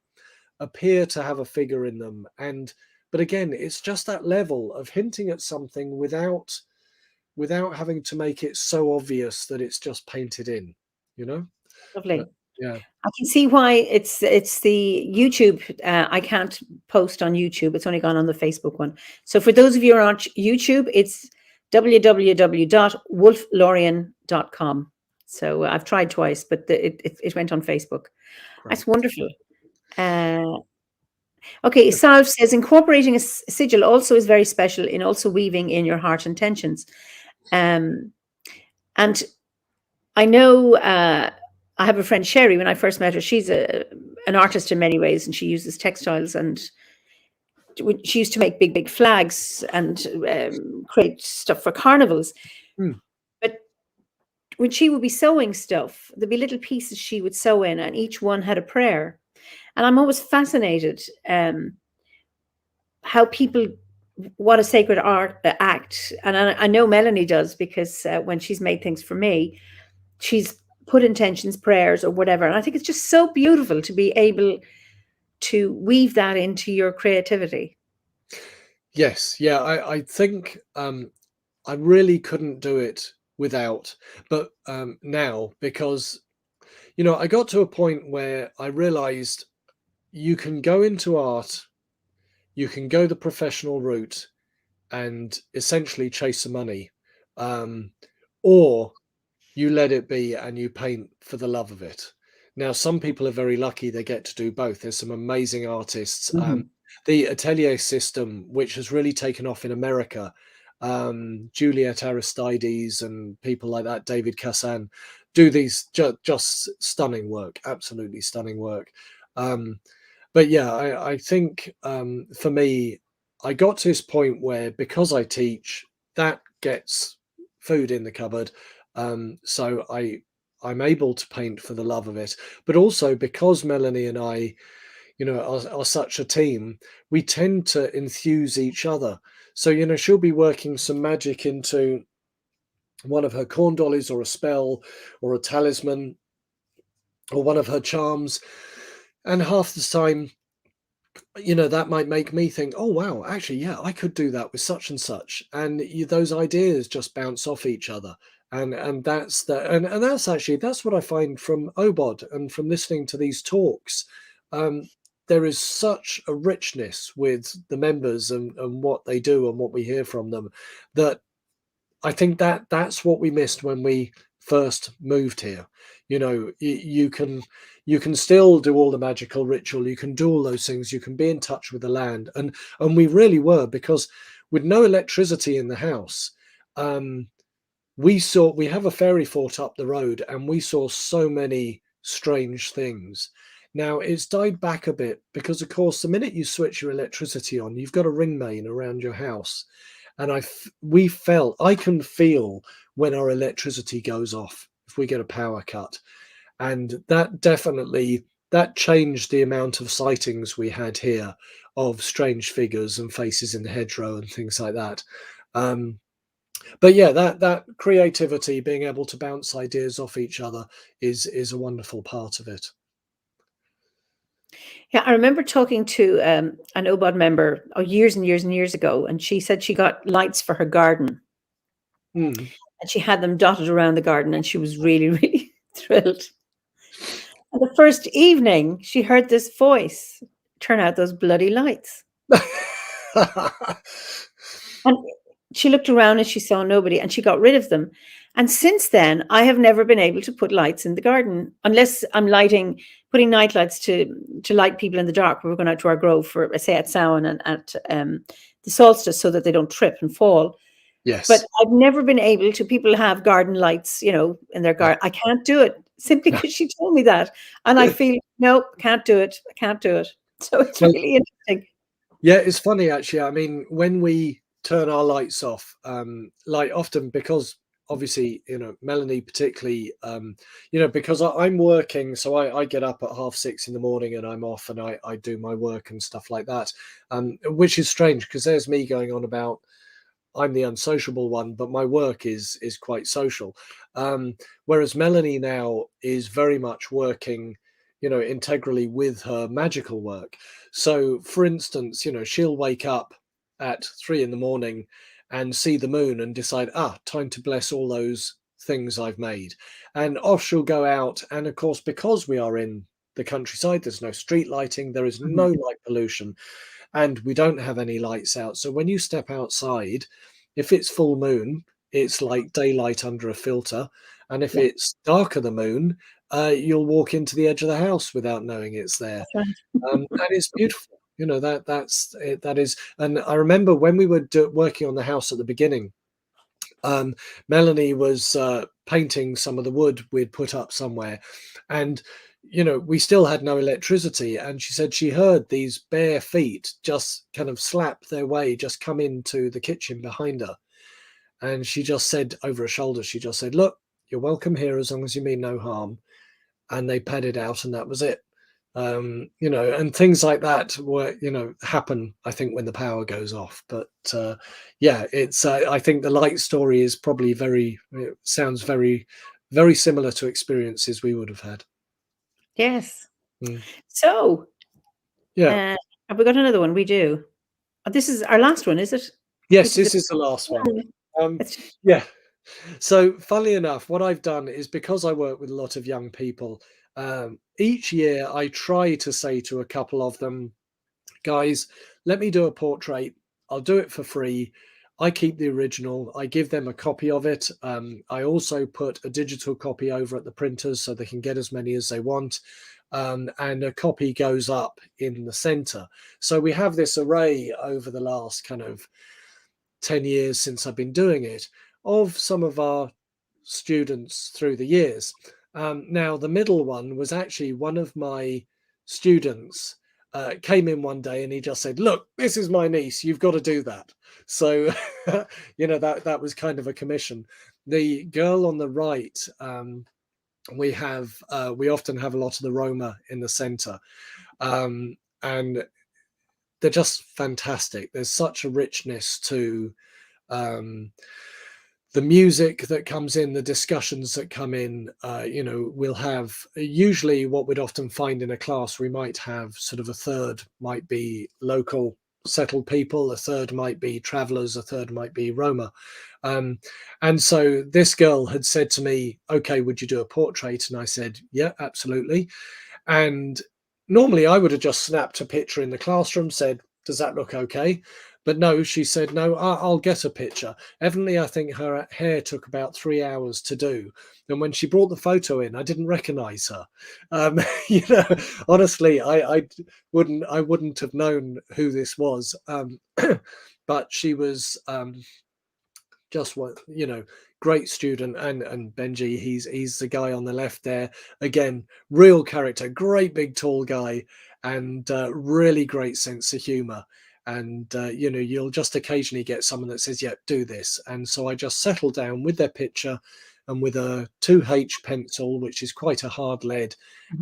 appear to have a figure in them. But again, it's just that level of hinting at something without having to make it so obvious that it's just painted in, you know? Lovely. But, yeah. I can see why it's the YouTube. I can't post on YouTube. It's only gone on the Facebook one. So for those of you who are on YouTube, it's www.wolflorien.com. So I've tried twice, but it went on Facebook. Great. That's wonderful. Okay, Salve says incorporating a sigil also is very special in also weaving in your heart intentions. And I know I have a friend, Sherry, when I first met her, she's an artist in many ways, and she uses textiles, and she used to make big flags and create stuff for carnivals. But when she would be sewing stuff, there'd be little pieces she would sew in, and each one had a prayer. And I'm always fascinated how people, what a sacred art act. And I know Melanie does, because when she's made things for me, she's put intentions, prayers, or whatever. And I think it's just so beautiful to be able to weave that into your creativity. Yes. Yeah. I think I really couldn't do it without, but now, because, I got to a point where I realized you can go into art, you can go the professional route and essentially chase the money, or you let it be and you paint for the love of it. Now, some people are very lucky they get to do both. There's some amazing artists. The atelier system, which has really taken off in America, Juliet Aristides and people like that, David Cassan, do these just stunning work, absolutely stunning work. But yeah, I think for me, I got to this point where, because I teach, that gets food in the cupboard. So I'm able to paint for the love of it, but also because Melanie and I, are such a team, we tend to enthuse each other. So, she'll be working some magic into one of her corn dollies, or a spell, or a talisman, or one of her charms. And half the time, that might make me think, oh, wow, actually, yeah, I could do that with such and such. And those ideas just bounce off each other. And that's that's what I find from OBOD and from listening to these talks. There is such a richness with the members and what they do and what we hear from them, that I think that's what we missed when we first moved here. You can still do all the magical ritual, you can do all those things, you can be in touch with the land, and we really were, because with no electricity in the house, we have a fairy fort up the road, and we saw so many strange things. Now it's died back a bit because, of course, the minute you switch your electricity on, you've got a ring main around your house. And I can feel when our electricity goes off if we get a power cut. And that changed the amount of sightings we had here of strange figures and faces in the hedgerow and things like that. But yeah, that creativity, being able to bounce ideas off each other, is a wonderful part of it. Yeah, I remember talking to an OBOD member years and years and years ago, and she said she got lights for her garden, Mm. and she had them dotted around the garden, and she was really, really thrilled. And the first evening, she heard this voice, turn out those bloody lights. And she looked around and she saw nobody, and she got rid of them. And since then, I have never been able to put lights in the garden unless I'm putting night lights to light people in the dark. We're going out to our grove for, say, at Samhain and at the solstice, so that they don't trip and fall. Yes. But I've never been able to. People have garden lights, in their garden. I can't do it simply because she told me that. And I feel, no, can't do it. I can't do it. So it's really interesting. Yeah, it's funny, actually. I mean, when we turn our lights off, like often, because obviously, Melanie particularly, because I'm working, so I get up at 6:30 in the morning and I'm off, and I do my work and stuff like that, which is strange because there's me going on about I'm the unsociable one, but my work is quite social. Whereas Melanie now is very much working, integrally with her magical work. So, for instance, she'll wake up at 3 in the morning and see the moon and decide, time to bless all those things I've made. And off she'll go out. And of course, because we are in the countryside, there's no street lighting, there is no light pollution, and we don't have any lights out. So when you step outside, if it's full moon, it's like daylight under a filter. And if it's darker the moon, you'll walk into the edge of the house without knowing it's there. That's right. And it's beautiful. That's it. That is. And I remember when we were working on the house at the beginning, Melanie was painting some of the wood we'd put up somewhere, and we still had no electricity, and she said she heard these bare feet just kind of slap their way, just come into the kitchen behind her. And she just said over her shoulder, she just said, "Look, you're welcome here as long as you mean no harm." And they padded out, and that was it. And things like that were, happen, I think, when the power goes off. But it's, I think the light story is probably it sounds very, very similar to experiences we would have had. Yes. Mm. So, Yeah. have we got another one? We do. This is our last one, is it? Yes, this is the last one. Yeah. So, funnily enough, what I've done is, because I work with a lot of young people, each year I try to say to a couple of them, guys, let me do a portrait. I'll do it for free. I keep the original. I give them a copy of it. I also put a digital copy over at the printers so they can get as many as they want. And a copy goes up in the center. So we have this array over the last kind of 10 years since I've been doing it, of some of our students through the years. Now, the middle one was actually one of my students came in one day and he just said, "Look, this is my niece. You've got to do that." So, that was kind of a commission. The girl on the right, we often have a lot of the Roma in the center, and they're just fantastic. There's such a richness to the music that comes in, the discussions that come in. We'll have usually what we'd often find in a class, we might have sort of a third might be local settled people, a third might be travelers, a third might be Roma. And so this girl had said to me, "Okay, would you do a portrait?" And I said, "Yeah, absolutely." And normally I would have just snapped a picture in the classroom, said, "Does that look okay?" But no, she said, "No, I'll get a picture." Evidently, I think her hair took about 3 hours to do. And when she brought the photo in, I didn't recognize her. Um, honestly, I wouldn't have known who this was. But she was just what, great student. And Benji, he's the guy on the left there. Again, real character, great big tall guy, and really great sense of humor. And you'll just occasionally get someone that says, "Yeah, do this." And so I just settle down with their picture and with a 2H pencil, which is quite a hard lead,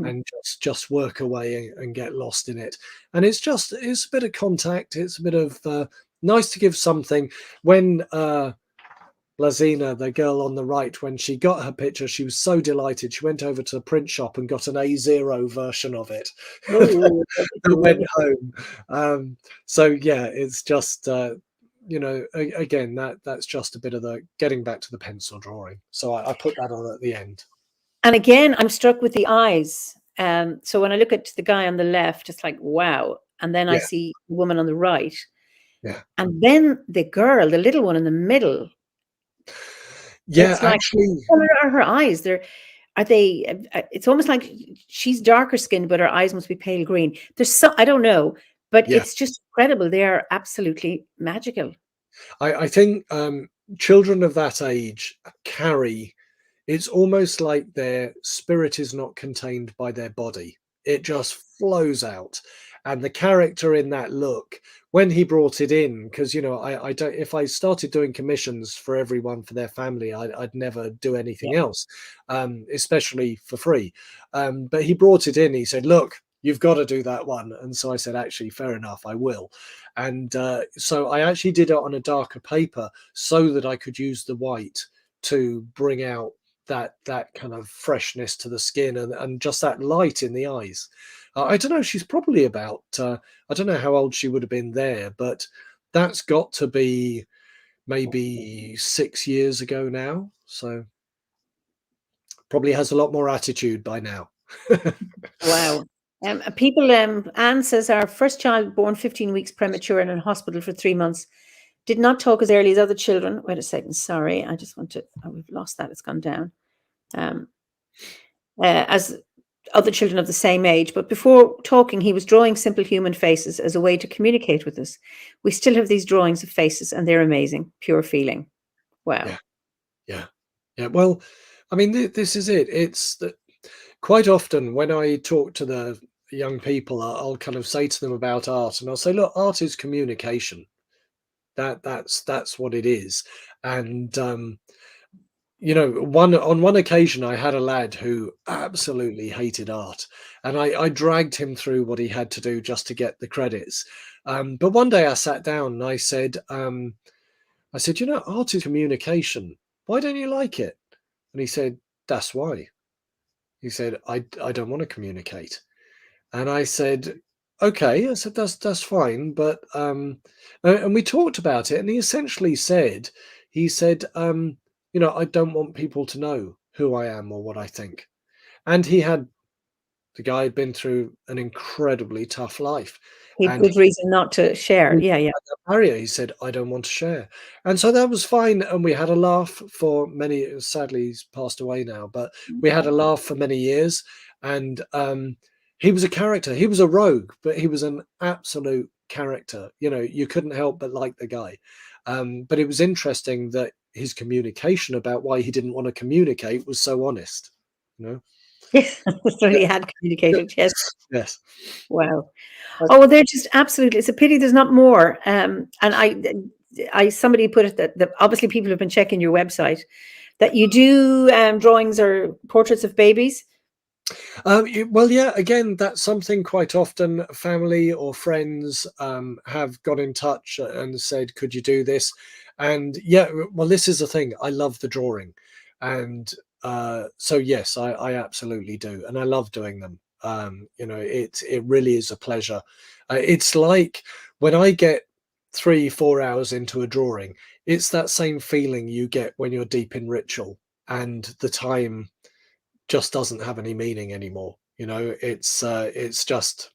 and just work away and get lost in it. And it's a bit of contact. It's a bit of nice to give something. When Blazina, the girl on the right, when she got her picture, she was so delighted. She went over to the print shop and got an A0 version of it. Oh, and went home. So yeah, it's just again, that's just a bit of the getting back to the pencil drawing. So I put that on at the end. And again, I'm struck with the eyes. So when I look at the guy on the left, it's like, wow. And then I see the woman on the right. Yeah. And then the girl, the little one in the middle. Yeah, it's like, actually, what color are her eyes? It's almost like she's darker skinned, but her eyes must be pale green. I don't know, but it's just incredible. They are absolutely magical. I think children of that age carry, it's almost like their spirit is not contained by their body. It just flows out. And the character in that look, when he brought it in, because I don't, if I started doing commissions for everyone for their family, I'd never do anything else, especially for free. But he brought it in. He said, "Look, you've got to do that one." And so I said, "Actually, fair enough, I will." And so I actually did it on a darker paper so that I could use the white to bring out that kind of freshness to the skin and just that light in the eyes. I don't know, she's probably about I don't know how old she would have been there, but that's got to be maybe 6 years ago now, so probably has a lot more attitude by now. Wow. Anne says our first child born 15 weeks premature and in hospital for 3 months. Did not talk as early as other children. Wait a second. Sorry. I just want to, we've lost that. It's gone down. As other children of the same age. But before talking, he was drawing simple human faces as a way to communicate with us. We still have these drawings of faces and they're amazing. Pure feeling. Wow. Yeah. Well, I mean, this is it. It's that quite often when I talk to the young people, I'll kind of say to them about art, and I'll say, "Look, art is communication. That's what it is." And on one occasion, I had a lad who absolutely hated art, and I dragged him through what he had to do just to get the credits. But one day I sat down and I said, "Art is communication. Why don't you like it?" And he said, "That's why." He said, I don't want to communicate." And I said, "Okay." I said, that's fine. But, and we talked about it. And he essentially said, "I don't want people to know who I am or what I think." And the guy had been through an incredibly tough life. He had And good reason not to share. Yeah. barrier. He said, "I don't want to share." And so that was fine. And we had a laugh for many, sadly, he's passed away now, but we had a laugh for many years. And he was a character. He was a rogue, but he was an absolute character. You couldn't help but like the guy. But it was interesting that his communication about why he didn't want to communicate was so honest. Yes, so he had communicated. Yes. Yes. Wow. Oh, well, they're just absolutely. It's a pity there's not more. And somebody put it that obviously people have been checking your website, that you do drawings or portraits of babies. Well, yeah, again, that's something quite often family or friends have got in touch and said, could you do this? And yeah, well, this is the thing. I love the drawing. And so, yes, I absolutely do. And I love doing them. It really is a pleasure. It's like when I get 3-4 hours into a drawing, it's that same feeling you get when you're deep in ritual and the time just doesn't have any meaning anymore. It's just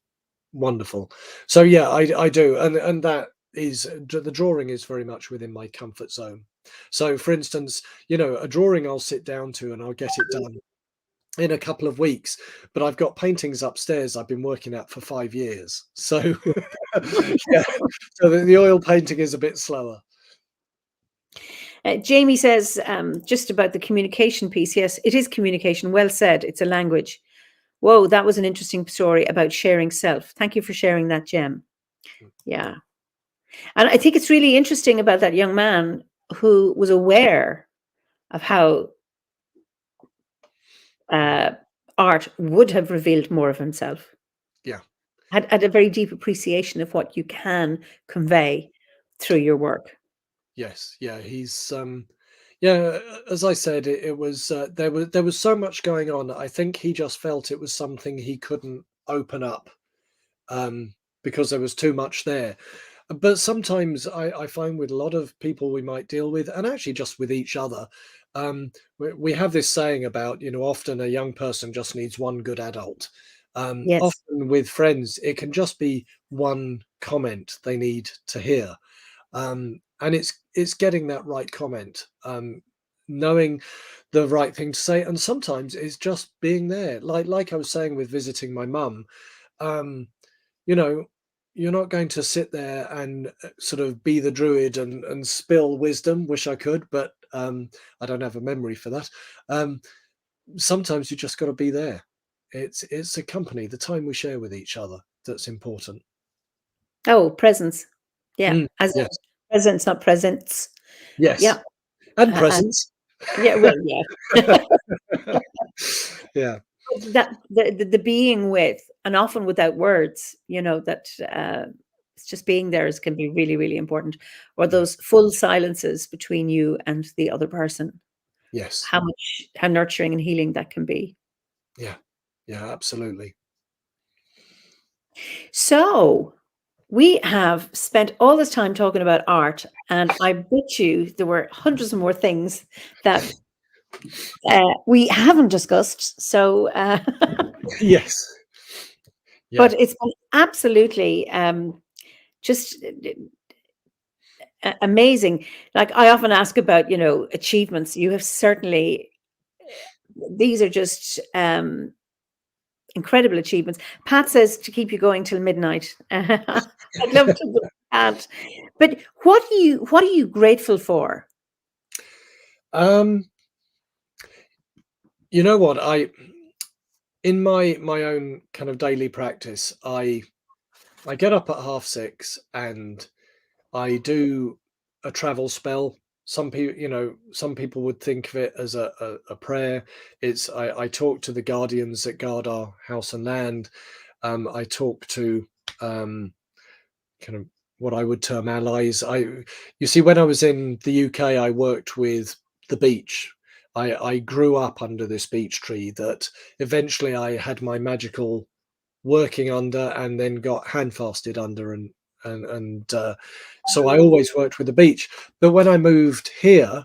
wonderful. So yeah, I do, and that is the drawing is very much within my comfort zone. So for instance, a drawing I'll sit down to and I'll get it done in a couple of weeks, but I've got paintings upstairs I've been working at for 5 years. So yeah, so the oil painting is a bit slower. Jamie says just about the communication piece. Yes, it is communication. Well said. It's a language. Whoa, that was an interesting story about sharing self. Thank you for sharing that, Jem. Yeah. And I think it's really interesting about that young man who was aware of how art would have revealed more of himself. Yeah. Had a very deep appreciation of what you can convey through your work. Yes, yeah, he's as I said, it was there was so much going on. I think he just felt it was something he couldn't open up because there was too much there. But sometimes I find with a lot of people we might deal with, and actually just with each other, we have this saying about, often a young person just needs one good adult. Yes. Often with friends, it can just be one comment they need to hear. And it's getting that right comment, knowing the right thing to say, and sometimes it's just being there. Like I was saying with visiting my mum, um, you know, you're not going to sit there and sort of be the druid and spill wisdom. Wish I could, but I don't have a memory for that. Sometimes you just got to be there. It's a company, the time we share with each other, that's important. Oh, presence. Yeah. As Yes. presence, not presents. Yes. Yeah. And presents. Yeah. Well, yeah. Yeah. That the being with, and often without words, that it's just being there can be really, really important. Or those full silences between you and the other person. Yes. How nurturing and healing that can be. Yeah. Yeah, absolutely. So we have spent all this time talking about art, and I bet you there were hundreds of more things that we haven't discussed. So, Yes. Yeah. but it's been absolutely just amazing. Like I often ask about, achievements. You have certainly, these are just incredible achievements. Pat says to keep you going till midnight. I'd love to do that. But what are you grateful for? You know what? In my own kind of daily practice, I get up at 6:30 and I do a travel spell. Some people would think of it as a prayer. It's I talk to the guardians that guard our house and land. I talk to kind of what I would term allies. You see, when I was in the UK, I worked with the beach. I grew up under this beech tree that eventually I had my magical working under, and then got handfasted under, and so I always worked with the beach. But when I moved here,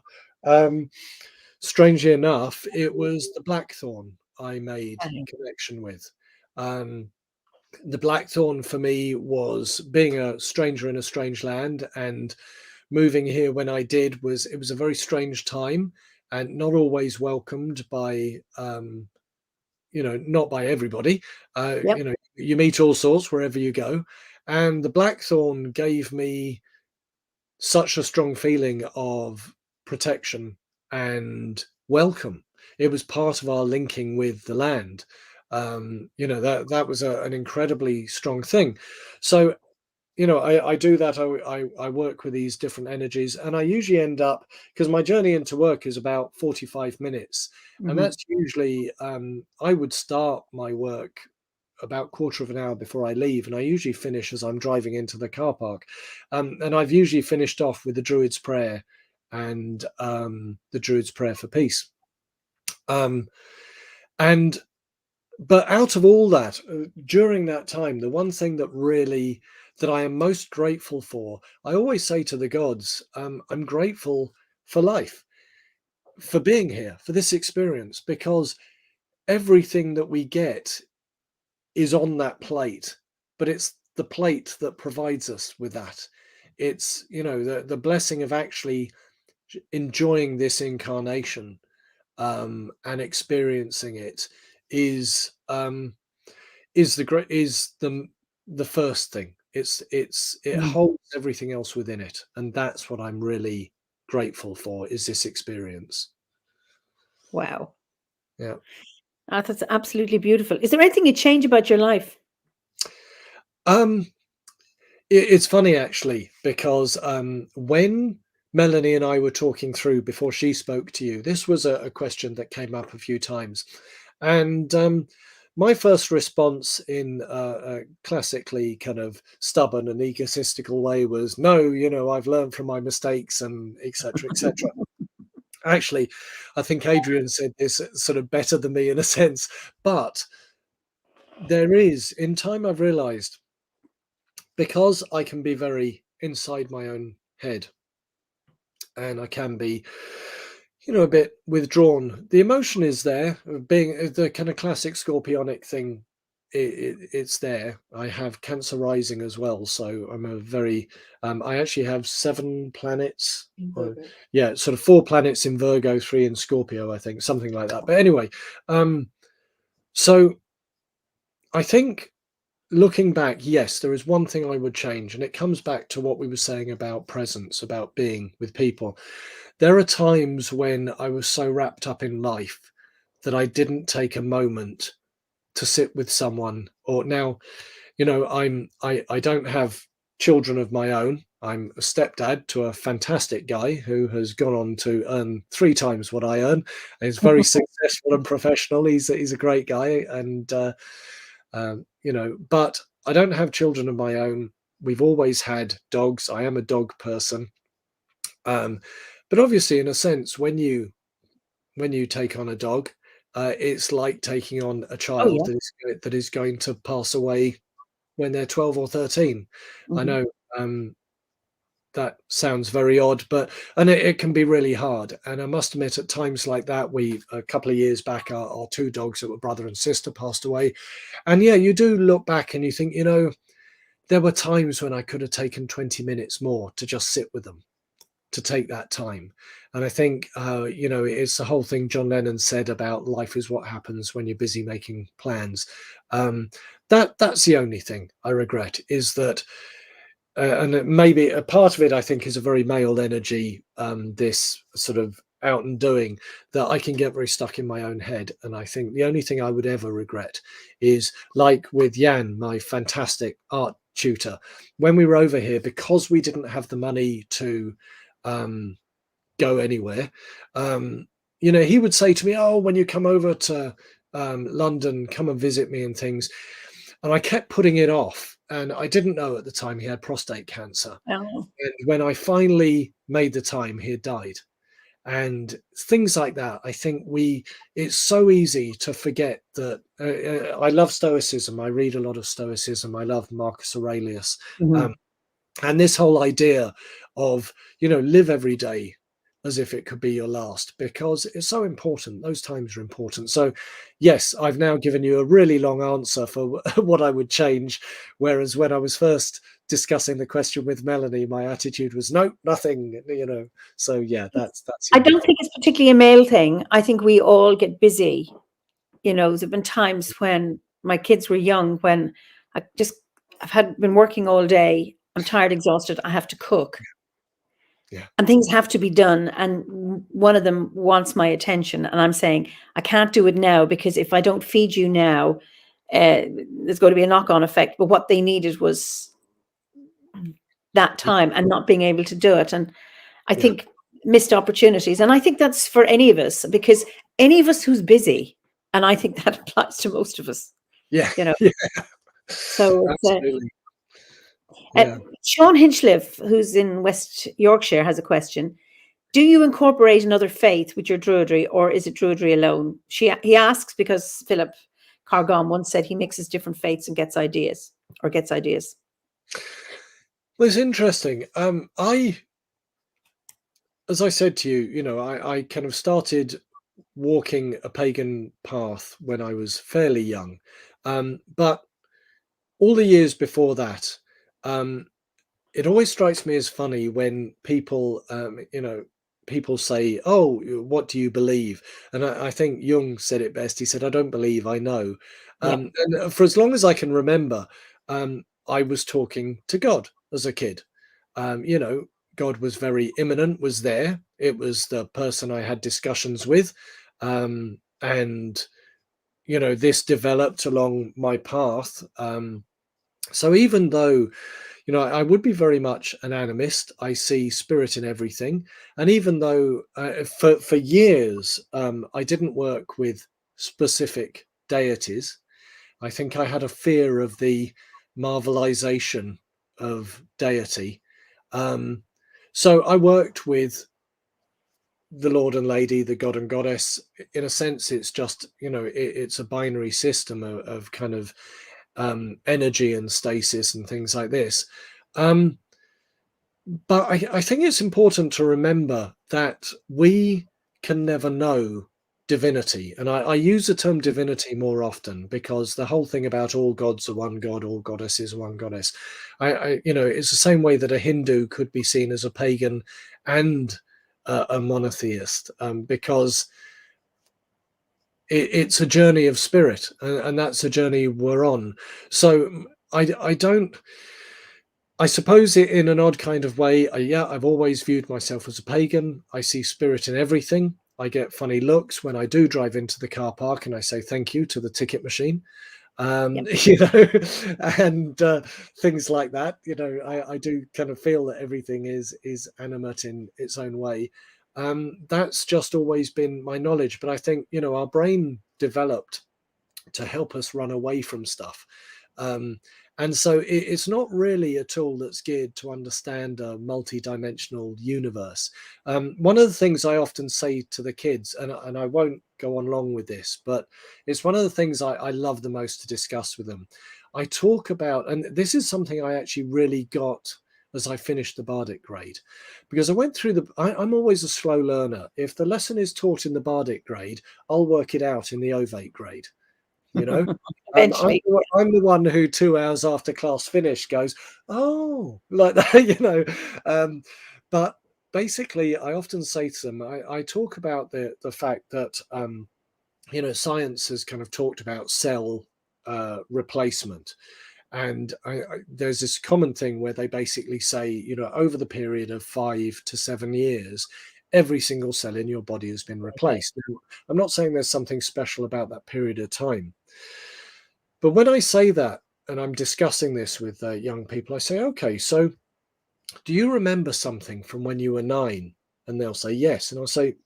strangely enough, it was the blackthorn I made connection with. The blackthorn for me was being a stranger in a strange land, and moving here when I did it was a very strange time and not always welcomed by not by everybody. Yep. You meet all sorts wherever you go, and the blackthorn gave me such a strong feeling of protection and welcome. it was part of our linking with the land. That was an incredibly strong thing. So I do that. I work with these different energies, and I usually end up, because my journey into work is about 45 minutes, and that's usually I would start my work about quarter of an hour before I leave, and I usually finish as I'm driving into the car park, and I've usually finished off with the Druid's Prayer and the Druid's Prayer for Peace, and but out of all that, during that time, the one thing that I am most grateful for, I always say to the gods, I'm grateful for life, for being here, for this experience, because everything that we get is on that plate, but it's the plate that provides us with that. It's, the blessing of actually enjoying this incarnation, and experiencing it is the first thing. It holds everything else within it, and that's what I'm really grateful for, is this experience. Wow. Yeah. That's absolutely beautiful. Is there anything you change about your life? It's funny, actually, because when Melanie and I were talking through before she spoke to you, this was a question that came up a few times, and my first response in a classically kind of stubborn and egotistical way was, no, I've learned from my mistakes, and etc., etc. Actually, I think Adrian said this sort of better than me in a sense, but in time I've realized, because I can be very inside my own head, and I can be, a bit withdrawn. The emotion is there, being the kind of classic scorpionic thing. It's there. I have Cancer rising as well, so I'm a very. I actually have 7 planets. Yeah, sort of 4 planets in Virgo, 3 in Scorpio, I think, something like that. But anyway, so I think, looking back, yes, there is one thing I would change, and it comes back to what we were saying about presence, about being with people. There are times when I was so wrapped up in life that I didn't take a moment to sit with someone. Or now, I don't have children of my own. I'm a stepdad to a fantastic guy who has gone on to earn 3 times what I earn. He's very successful and professional. He's a great guy, and but I don't have children of my own. We've always had dogs. I am a dog person. But obviously, in a sense, when you take on a dog, it's like taking on a child that is going to pass away when they're 12 or 13. I know that sounds very odd, but it can be really hard. And I must admit, at times like that, a couple of years back, our 2 dogs that were brother and sister passed away. And yeah, you do look back and you think, there were times when I could have taken 20 minutes more to just sit with them, to take that time. And I think, it's the whole thing John Lennon said about life is what happens when you're busy making plans. That's the only thing I regret, is that, and maybe a part of it, I think, is a very male energy, this sort of out and doing, that I can get very stuck in my own head. And I think the only thing I would ever regret is, like with Jan, my fantastic art tutor, when we were over here, because we didn't have the money to go anywhere, he would say to me, "Oh, when you come over to London, come and visit me and things." And I kept putting it off, and I didn't know at the time he had prostate cancer. Oh. And when I finally made the time, he had died. And things like that, I think it's so easy to forget that. I love Stoicism. I read a lot of Stoicism. I love Marcus Aurelius. And this whole idea of, live every day as if it could be your last, because it's so important. Those times are important. So yes, I've now given you a really long answer for what I would change. Whereas when I was first discussing the question with Melanie, my attitude was, no, nothing, So yeah, that's I don't think it's particularly a male thing. I think we all get busy. There've been times when my kids were young, when I've been working all day. I'm tired, exhausted. I have to cook. And things have to be done. And one of them wants my attention. And I'm saying, I can't do it now, because if I don't feed you now, there's going to be a knock-on effect. But what they needed was that time and not being able to do it. And I think missed opportunities. And I think that's for any of us, because any of us who's busy, and I think that applies to most of us. Yeah. You know. Yeah. So Absolutely. Sean Hinchliffe, who's in West Yorkshire, has a question. Do you incorporate another faith with your Druidry, or is it Druidry alone? He asks because Philip Cargom once said he mixes different faiths and gets ideas. Well, it's interesting. As I said to you, I kind of started walking a pagan path when I was fairly young. But all the years before that, it always strikes me as funny when people, people say, "Oh, what do you believe?" And I think Jung said it best. He said, "I don't believe, I know." And for as long as I can remember, I was talking to God as a kid. God was very imminent, was there. It was the person I had discussions with. And, this developed along my path. So even though, I would be very much an animist, I see spirit in everything. And even though for years I didn't work with specific deities, I think I had a fear of the marvelization of deity. So I worked with the Lord and Lady, the God and Goddess. In a sense, it's just, it's a binary system of kind of energy and stasis and things like this. But I think it's important to remember that we can never know divinity. And I use the term divinity more often because the whole thing about all gods are one god, all goddesses are one goddess. It's the same way that a Hindu could be seen as a pagan and a monotheist, because it's a journey of spirit, and that's a journey we're on. So I suppose in an odd kind of way, I've always viewed myself as a pagan. I see spirit in everything. I get funny looks when I do drive into the car park and I say thank you to the ticket machine, and things like that. I do kind of feel that everything is animate in its own way. That's just always been my knowledge. But I think, our brain developed to help us run away from stuff. And so it's not really a tool that's geared to understand a multi-dimensional universe. One of the things I often say to the kids, and I won't go on long with this, but it's one of the things I love the most to discuss with them. I talk about, and this is something I actually really got as I finished the Bardic grade, because I went through I'm always a slow learner. If the lesson is taught in the Bardic grade, I'll work it out in the Ovate grade. Eventually. I'm the one who 2 hours after class finished goes, oh, like that, but basically I often say to them, I talk about the fact that, science has kind of talked about cell replacement. And there's this common thing where they basically say, over the period of 5 to 7 years, every single cell in your body has been replaced. Now, I'm not saying there's something special about that period of time. But when I say that, and I'm discussing this with young people, I say, okay, so do you remember something from when you were 9? And they'll say, yes. And I'll say,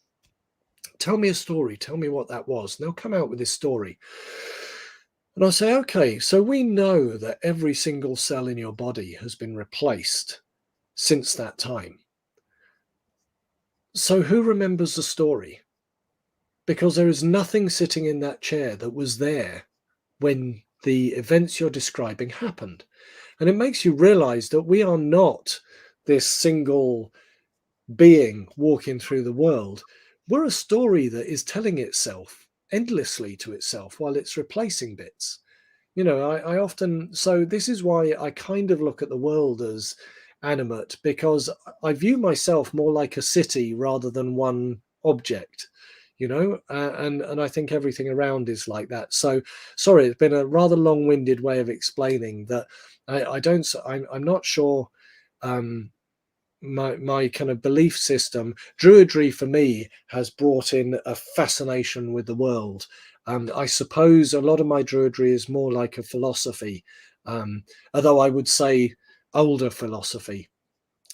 tell me a story. Tell me what that was. And they'll come out with this story. And I'll say, okay, so we know that every single cell in your body has been replaced since that time. So who remembers the story? Because there is nothing sitting in that chair that was there when the events you're describing happened. And it makes you realize that we are not this single being walking through the world. We're a story that is telling itself endlessly to itself while it's replacing bits. I often, so this is why I kind of look at the world as animate, because I view myself more like a city rather than one object, and I think everything around is like that. So sorry, it's been a rather long-winded way of explaining that. I'm not sure my kind of belief system, Druidry for me has brought in a fascination with the world. I suppose a lot of my Druidry is more like a philosophy, although I would say older philosophy.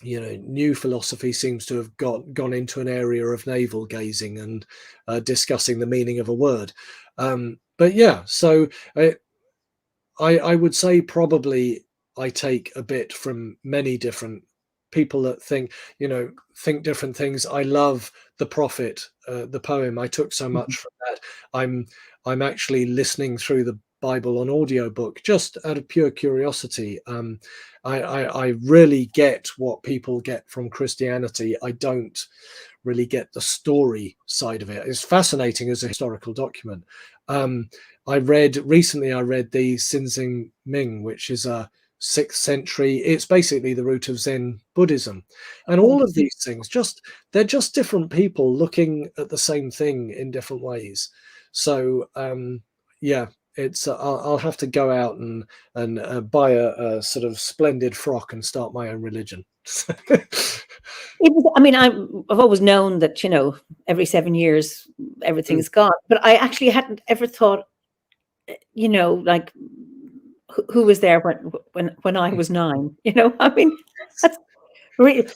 New philosophy seems to have gone into an area of navel gazing and discussing the meaning of a word. But yeah, so I would say probably I take a bit from many different people that think different things. I love The Prophet, the poem. I took so much from that. I'm actually listening through the Bible on audiobook just out of pure curiosity. I really get what people get from Christianity. I don't really get the story side of it. It's fascinating as a historical document. I read the Sinzing Ming, which is a 6th century. It's basically the root of Zen Buddhism, and all of these things they're just different people looking at the same thing in different ways. So yeah, it's I'll have to go out and buy a sort of splendid frock and start my own religion. I mean, I've always known that, every 7 years everything's gone, but I actually hadn't ever thought, like who was there when I was 9. I mean, that's really,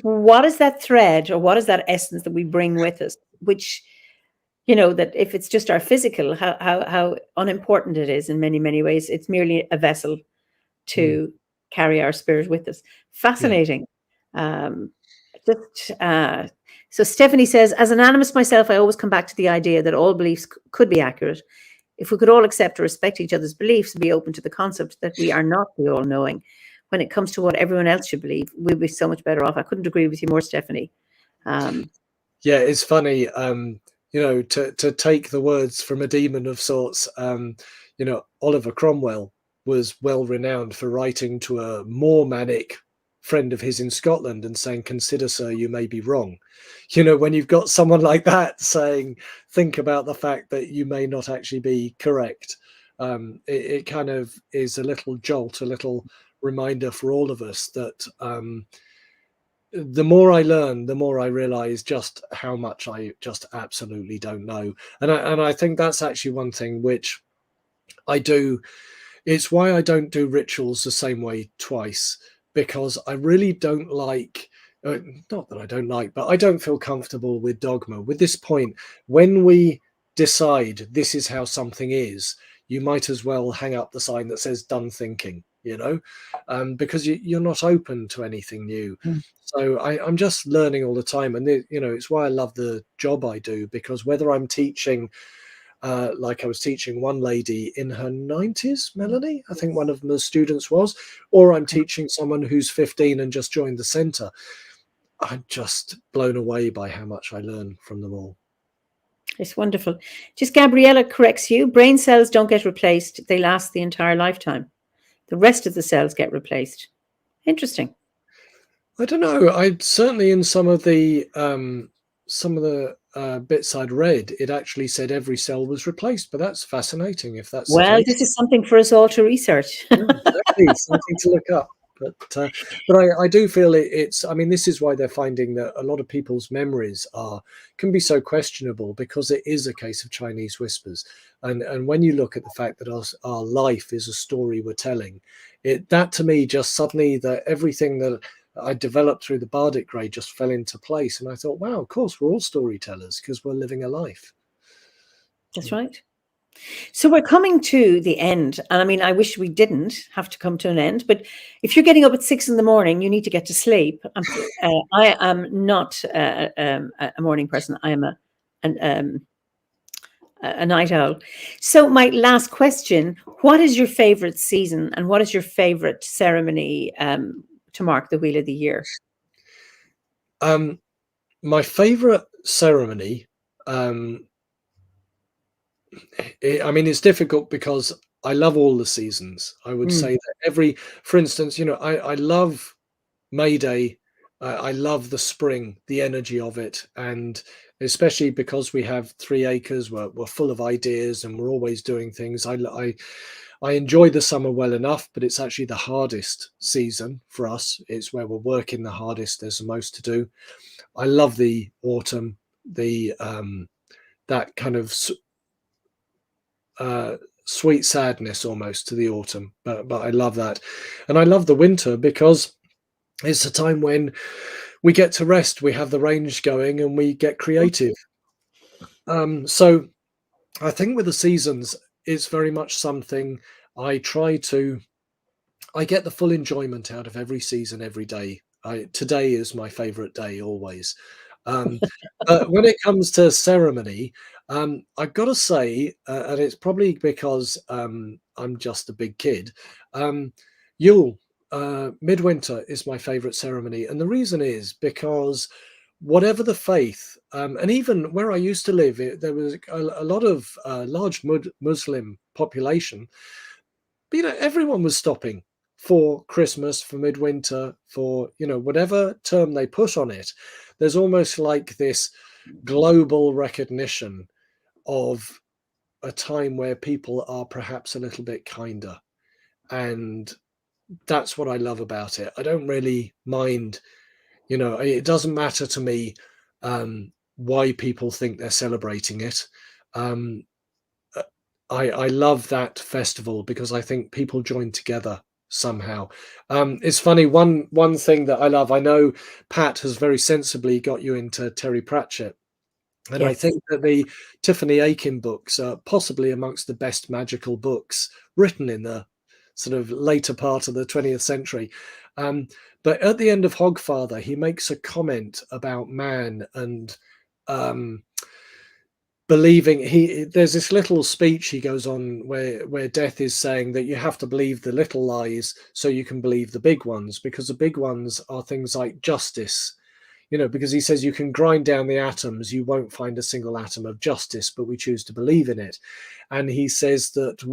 what is that thread, or what is that essence that we bring with us, which, that if it's just our physical, how unimportant it is in many, many ways. It's merely a vessel to carry our spirit with us. Fascinating. So Stephanie says, as an animist myself, I always come back to the idea that all beliefs could be accurate. If we could all accept or respect each other's beliefs and be open to the concept that we are not the all-knowing, when it comes to what everyone else should believe, we'd be so much better off. I couldn't agree with you more, Stephanie. Yeah, it's funny, to take the words from a demon of sorts. Oliver Cromwell was well renowned for writing to a more manic friend of his in Scotland and saying, "Consider, sir, you may be wrong." When you've got someone like that saying, think about the fact that you may not actually be correct, it kind of is a little jolt, a little reminder for all of us that the more I learn, the more I realize just how much I just absolutely don't know. And I think that's actually one thing which I do. It's why I don't do rituals the same way twice, because I really don't like, not that I don't like, but I don't feel comfortable with dogma. With this point, when we decide this is how something is, you might as well hang up the sign that says "done thinking," because you're not open to anything new. So I'm just learning all the time, and it's why I love the job I do, because whether I'm teaching, like I was teaching one lady in her 90s, Melanie, I think one of the students was, or I'm teaching someone who's 15 and just joined the centre, I'm just blown away by how much I learn from them all. It's wonderful. Just Gabriella corrects you. Brain cells don't get replaced. They last the entire lifetime. The rest of the cells get replaced. Interesting. I don't know. I certainly, in some of the bits I'd read, it actually said every cell was replaced, but that's fascinating if that's well, the case. This is something for us all to research. Yeah, exactly. Something to look up. But I do feel it's, I mean, this is why they're finding that a lot of people's memories can be so questionable, because it is a case of Chinese whispers. And when you look at the fact that our life is a story we're telling, that to me just suddenly, that everything that I developed through the Bardic grade just fell into place. And I thought, wow, of course, we're all storytellers because we're living a life. That's right. So we're coming to the end. And I mean, I wish we didn't have to come to an end, but if you're getting up at 6 a.m, you need to get to sleep. I am not a morning person. I am a night owl. So my last question, what is your favorite season and what is your favorite ceremony to mark the Wheel of the Year? My favorite ceremony, it's difficult because I love all the seasons. I would say that for instance, I love May Day. I love the spring, the energy of it. And especially because we have 3 acres, we're full of ideas and we're always doing things. I enjoy the summer well enough, but it's actually the hardest season for us. It's where we're working the hardest. There's the most to do. I love the autumn, the that kind of sweet sadness almost to the autumn, but I love that. And I love the winter because it's a time when we get to rest, we have the range going, and we get creative. So I think with the seasons, it's very much something I get the full enjoyment out of every season, every day. Today is my favorite day always. But when it comes to ceremony, I've got to say, and it's probably because I'm just a big kid, Yule, midwinter is my favorite ceremony. And the reason is because whatever the faith, and even where I used to live, there was a lot of large Muslim population. But, everyone was stopping for Christmas, for midwinter, for, whatever term they put on it. There's almost like this global recognition of a time where people are perhaps a little bit kinder. And that's what I love about it. I don't really mind, it doesn't matter to me why people think they're celebrating it. I love that festival because I think people join together somehow. It's funny, one thing that I love, I know Pat has very sensibly got you into Terry Pratchett. And I think that the Tiffany Aiken books are possibly amongst the best magical books written in the sort of later part of the 20th century. But at the end of Hogfather, he makes a comment about man and believing. There's this little speech he goes on where Death is saying that you have to believe the little lies so you can believe the big ones, because the big ones are things like justice. Because he says you can grind down the atoms, you won't find a single atom of justice, but we choose to believe in it. And he says that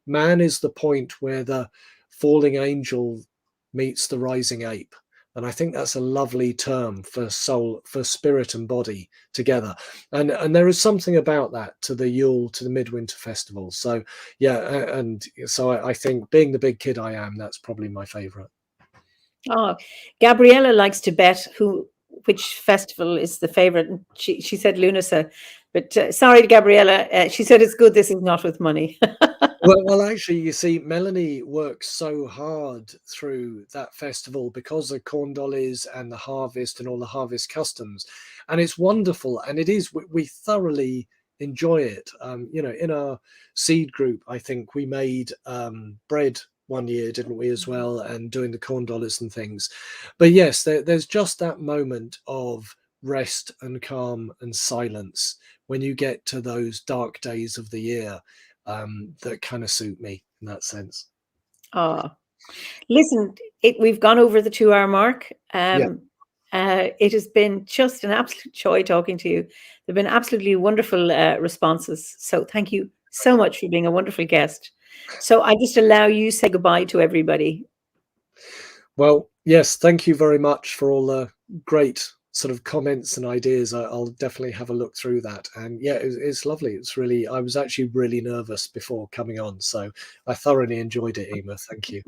man is the point where the falling angel meets the rising ape. And I think that's a lovely term for soul, for spirit and body together. And there is something about that to the Yule, to the Midwinter Festival. So, yeah, and so I think, being the big kid I am, that's probably my favorite. Oh, Gabriella likes to bet which festival is the favorite. She said Lunasa, but sorry, Gabriella. She said it's good. This is not with money. Well, actually, you see, Melanie works so hard through that festival because of corn dollies and the harvest and all the harvest customs, and it's wonderful. And it is, we thoroughly enjoy it. In our seed group, I think we made bread one year, didn't we, as well, and doing the corn dollies and things. But yes, there's just that moment of rest and calm and silence when you get to those dark days of the year. That kind of suit me in that sense. Listen, we've gone over the 2-hour mark. It has been just an absolute joy talking to you. There've been absolutely wonderful responses. So thank you so much for being a wonderful guest. So I just allow you to say goodbye to everybody. Well, yes, thank you very much for all the great sort of comments and ideas. I'll definitely have a look through that. And yeah, it's lovely. It's really, I was actually really nervous before coming on, so I thoroughly enjoyed it, Eimear. Thank you.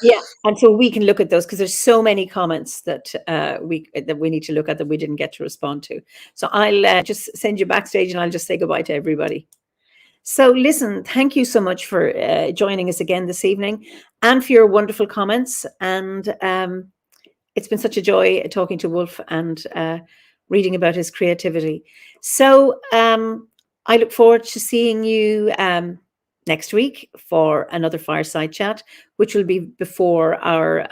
Yeah, and so we can look at those because there's so many comments that we need to look at that we didn't get to respond to. So I'll just send you backstage and I'll just say goodbye to everybody. So listen, thank you so much for joining us again this evening and for your wonderful comments. And it's been such a joy talking to Wolf and reading about his creativity. So I look forward to seeing you next week for another Fireside Chat, which will be before our,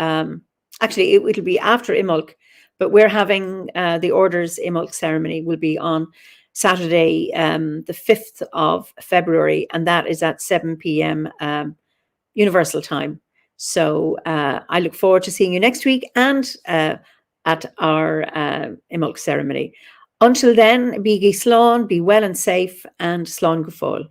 actually it will be after Imulk, but we're having the Orders Imulk ceremony will be on Saturday, the 5th of February, and that is at 7 p.m. Universal Time. So I look forward to seeing you next week and at our Imulk ceremony. Until then, be slán, be well and safe, and slán go fóill.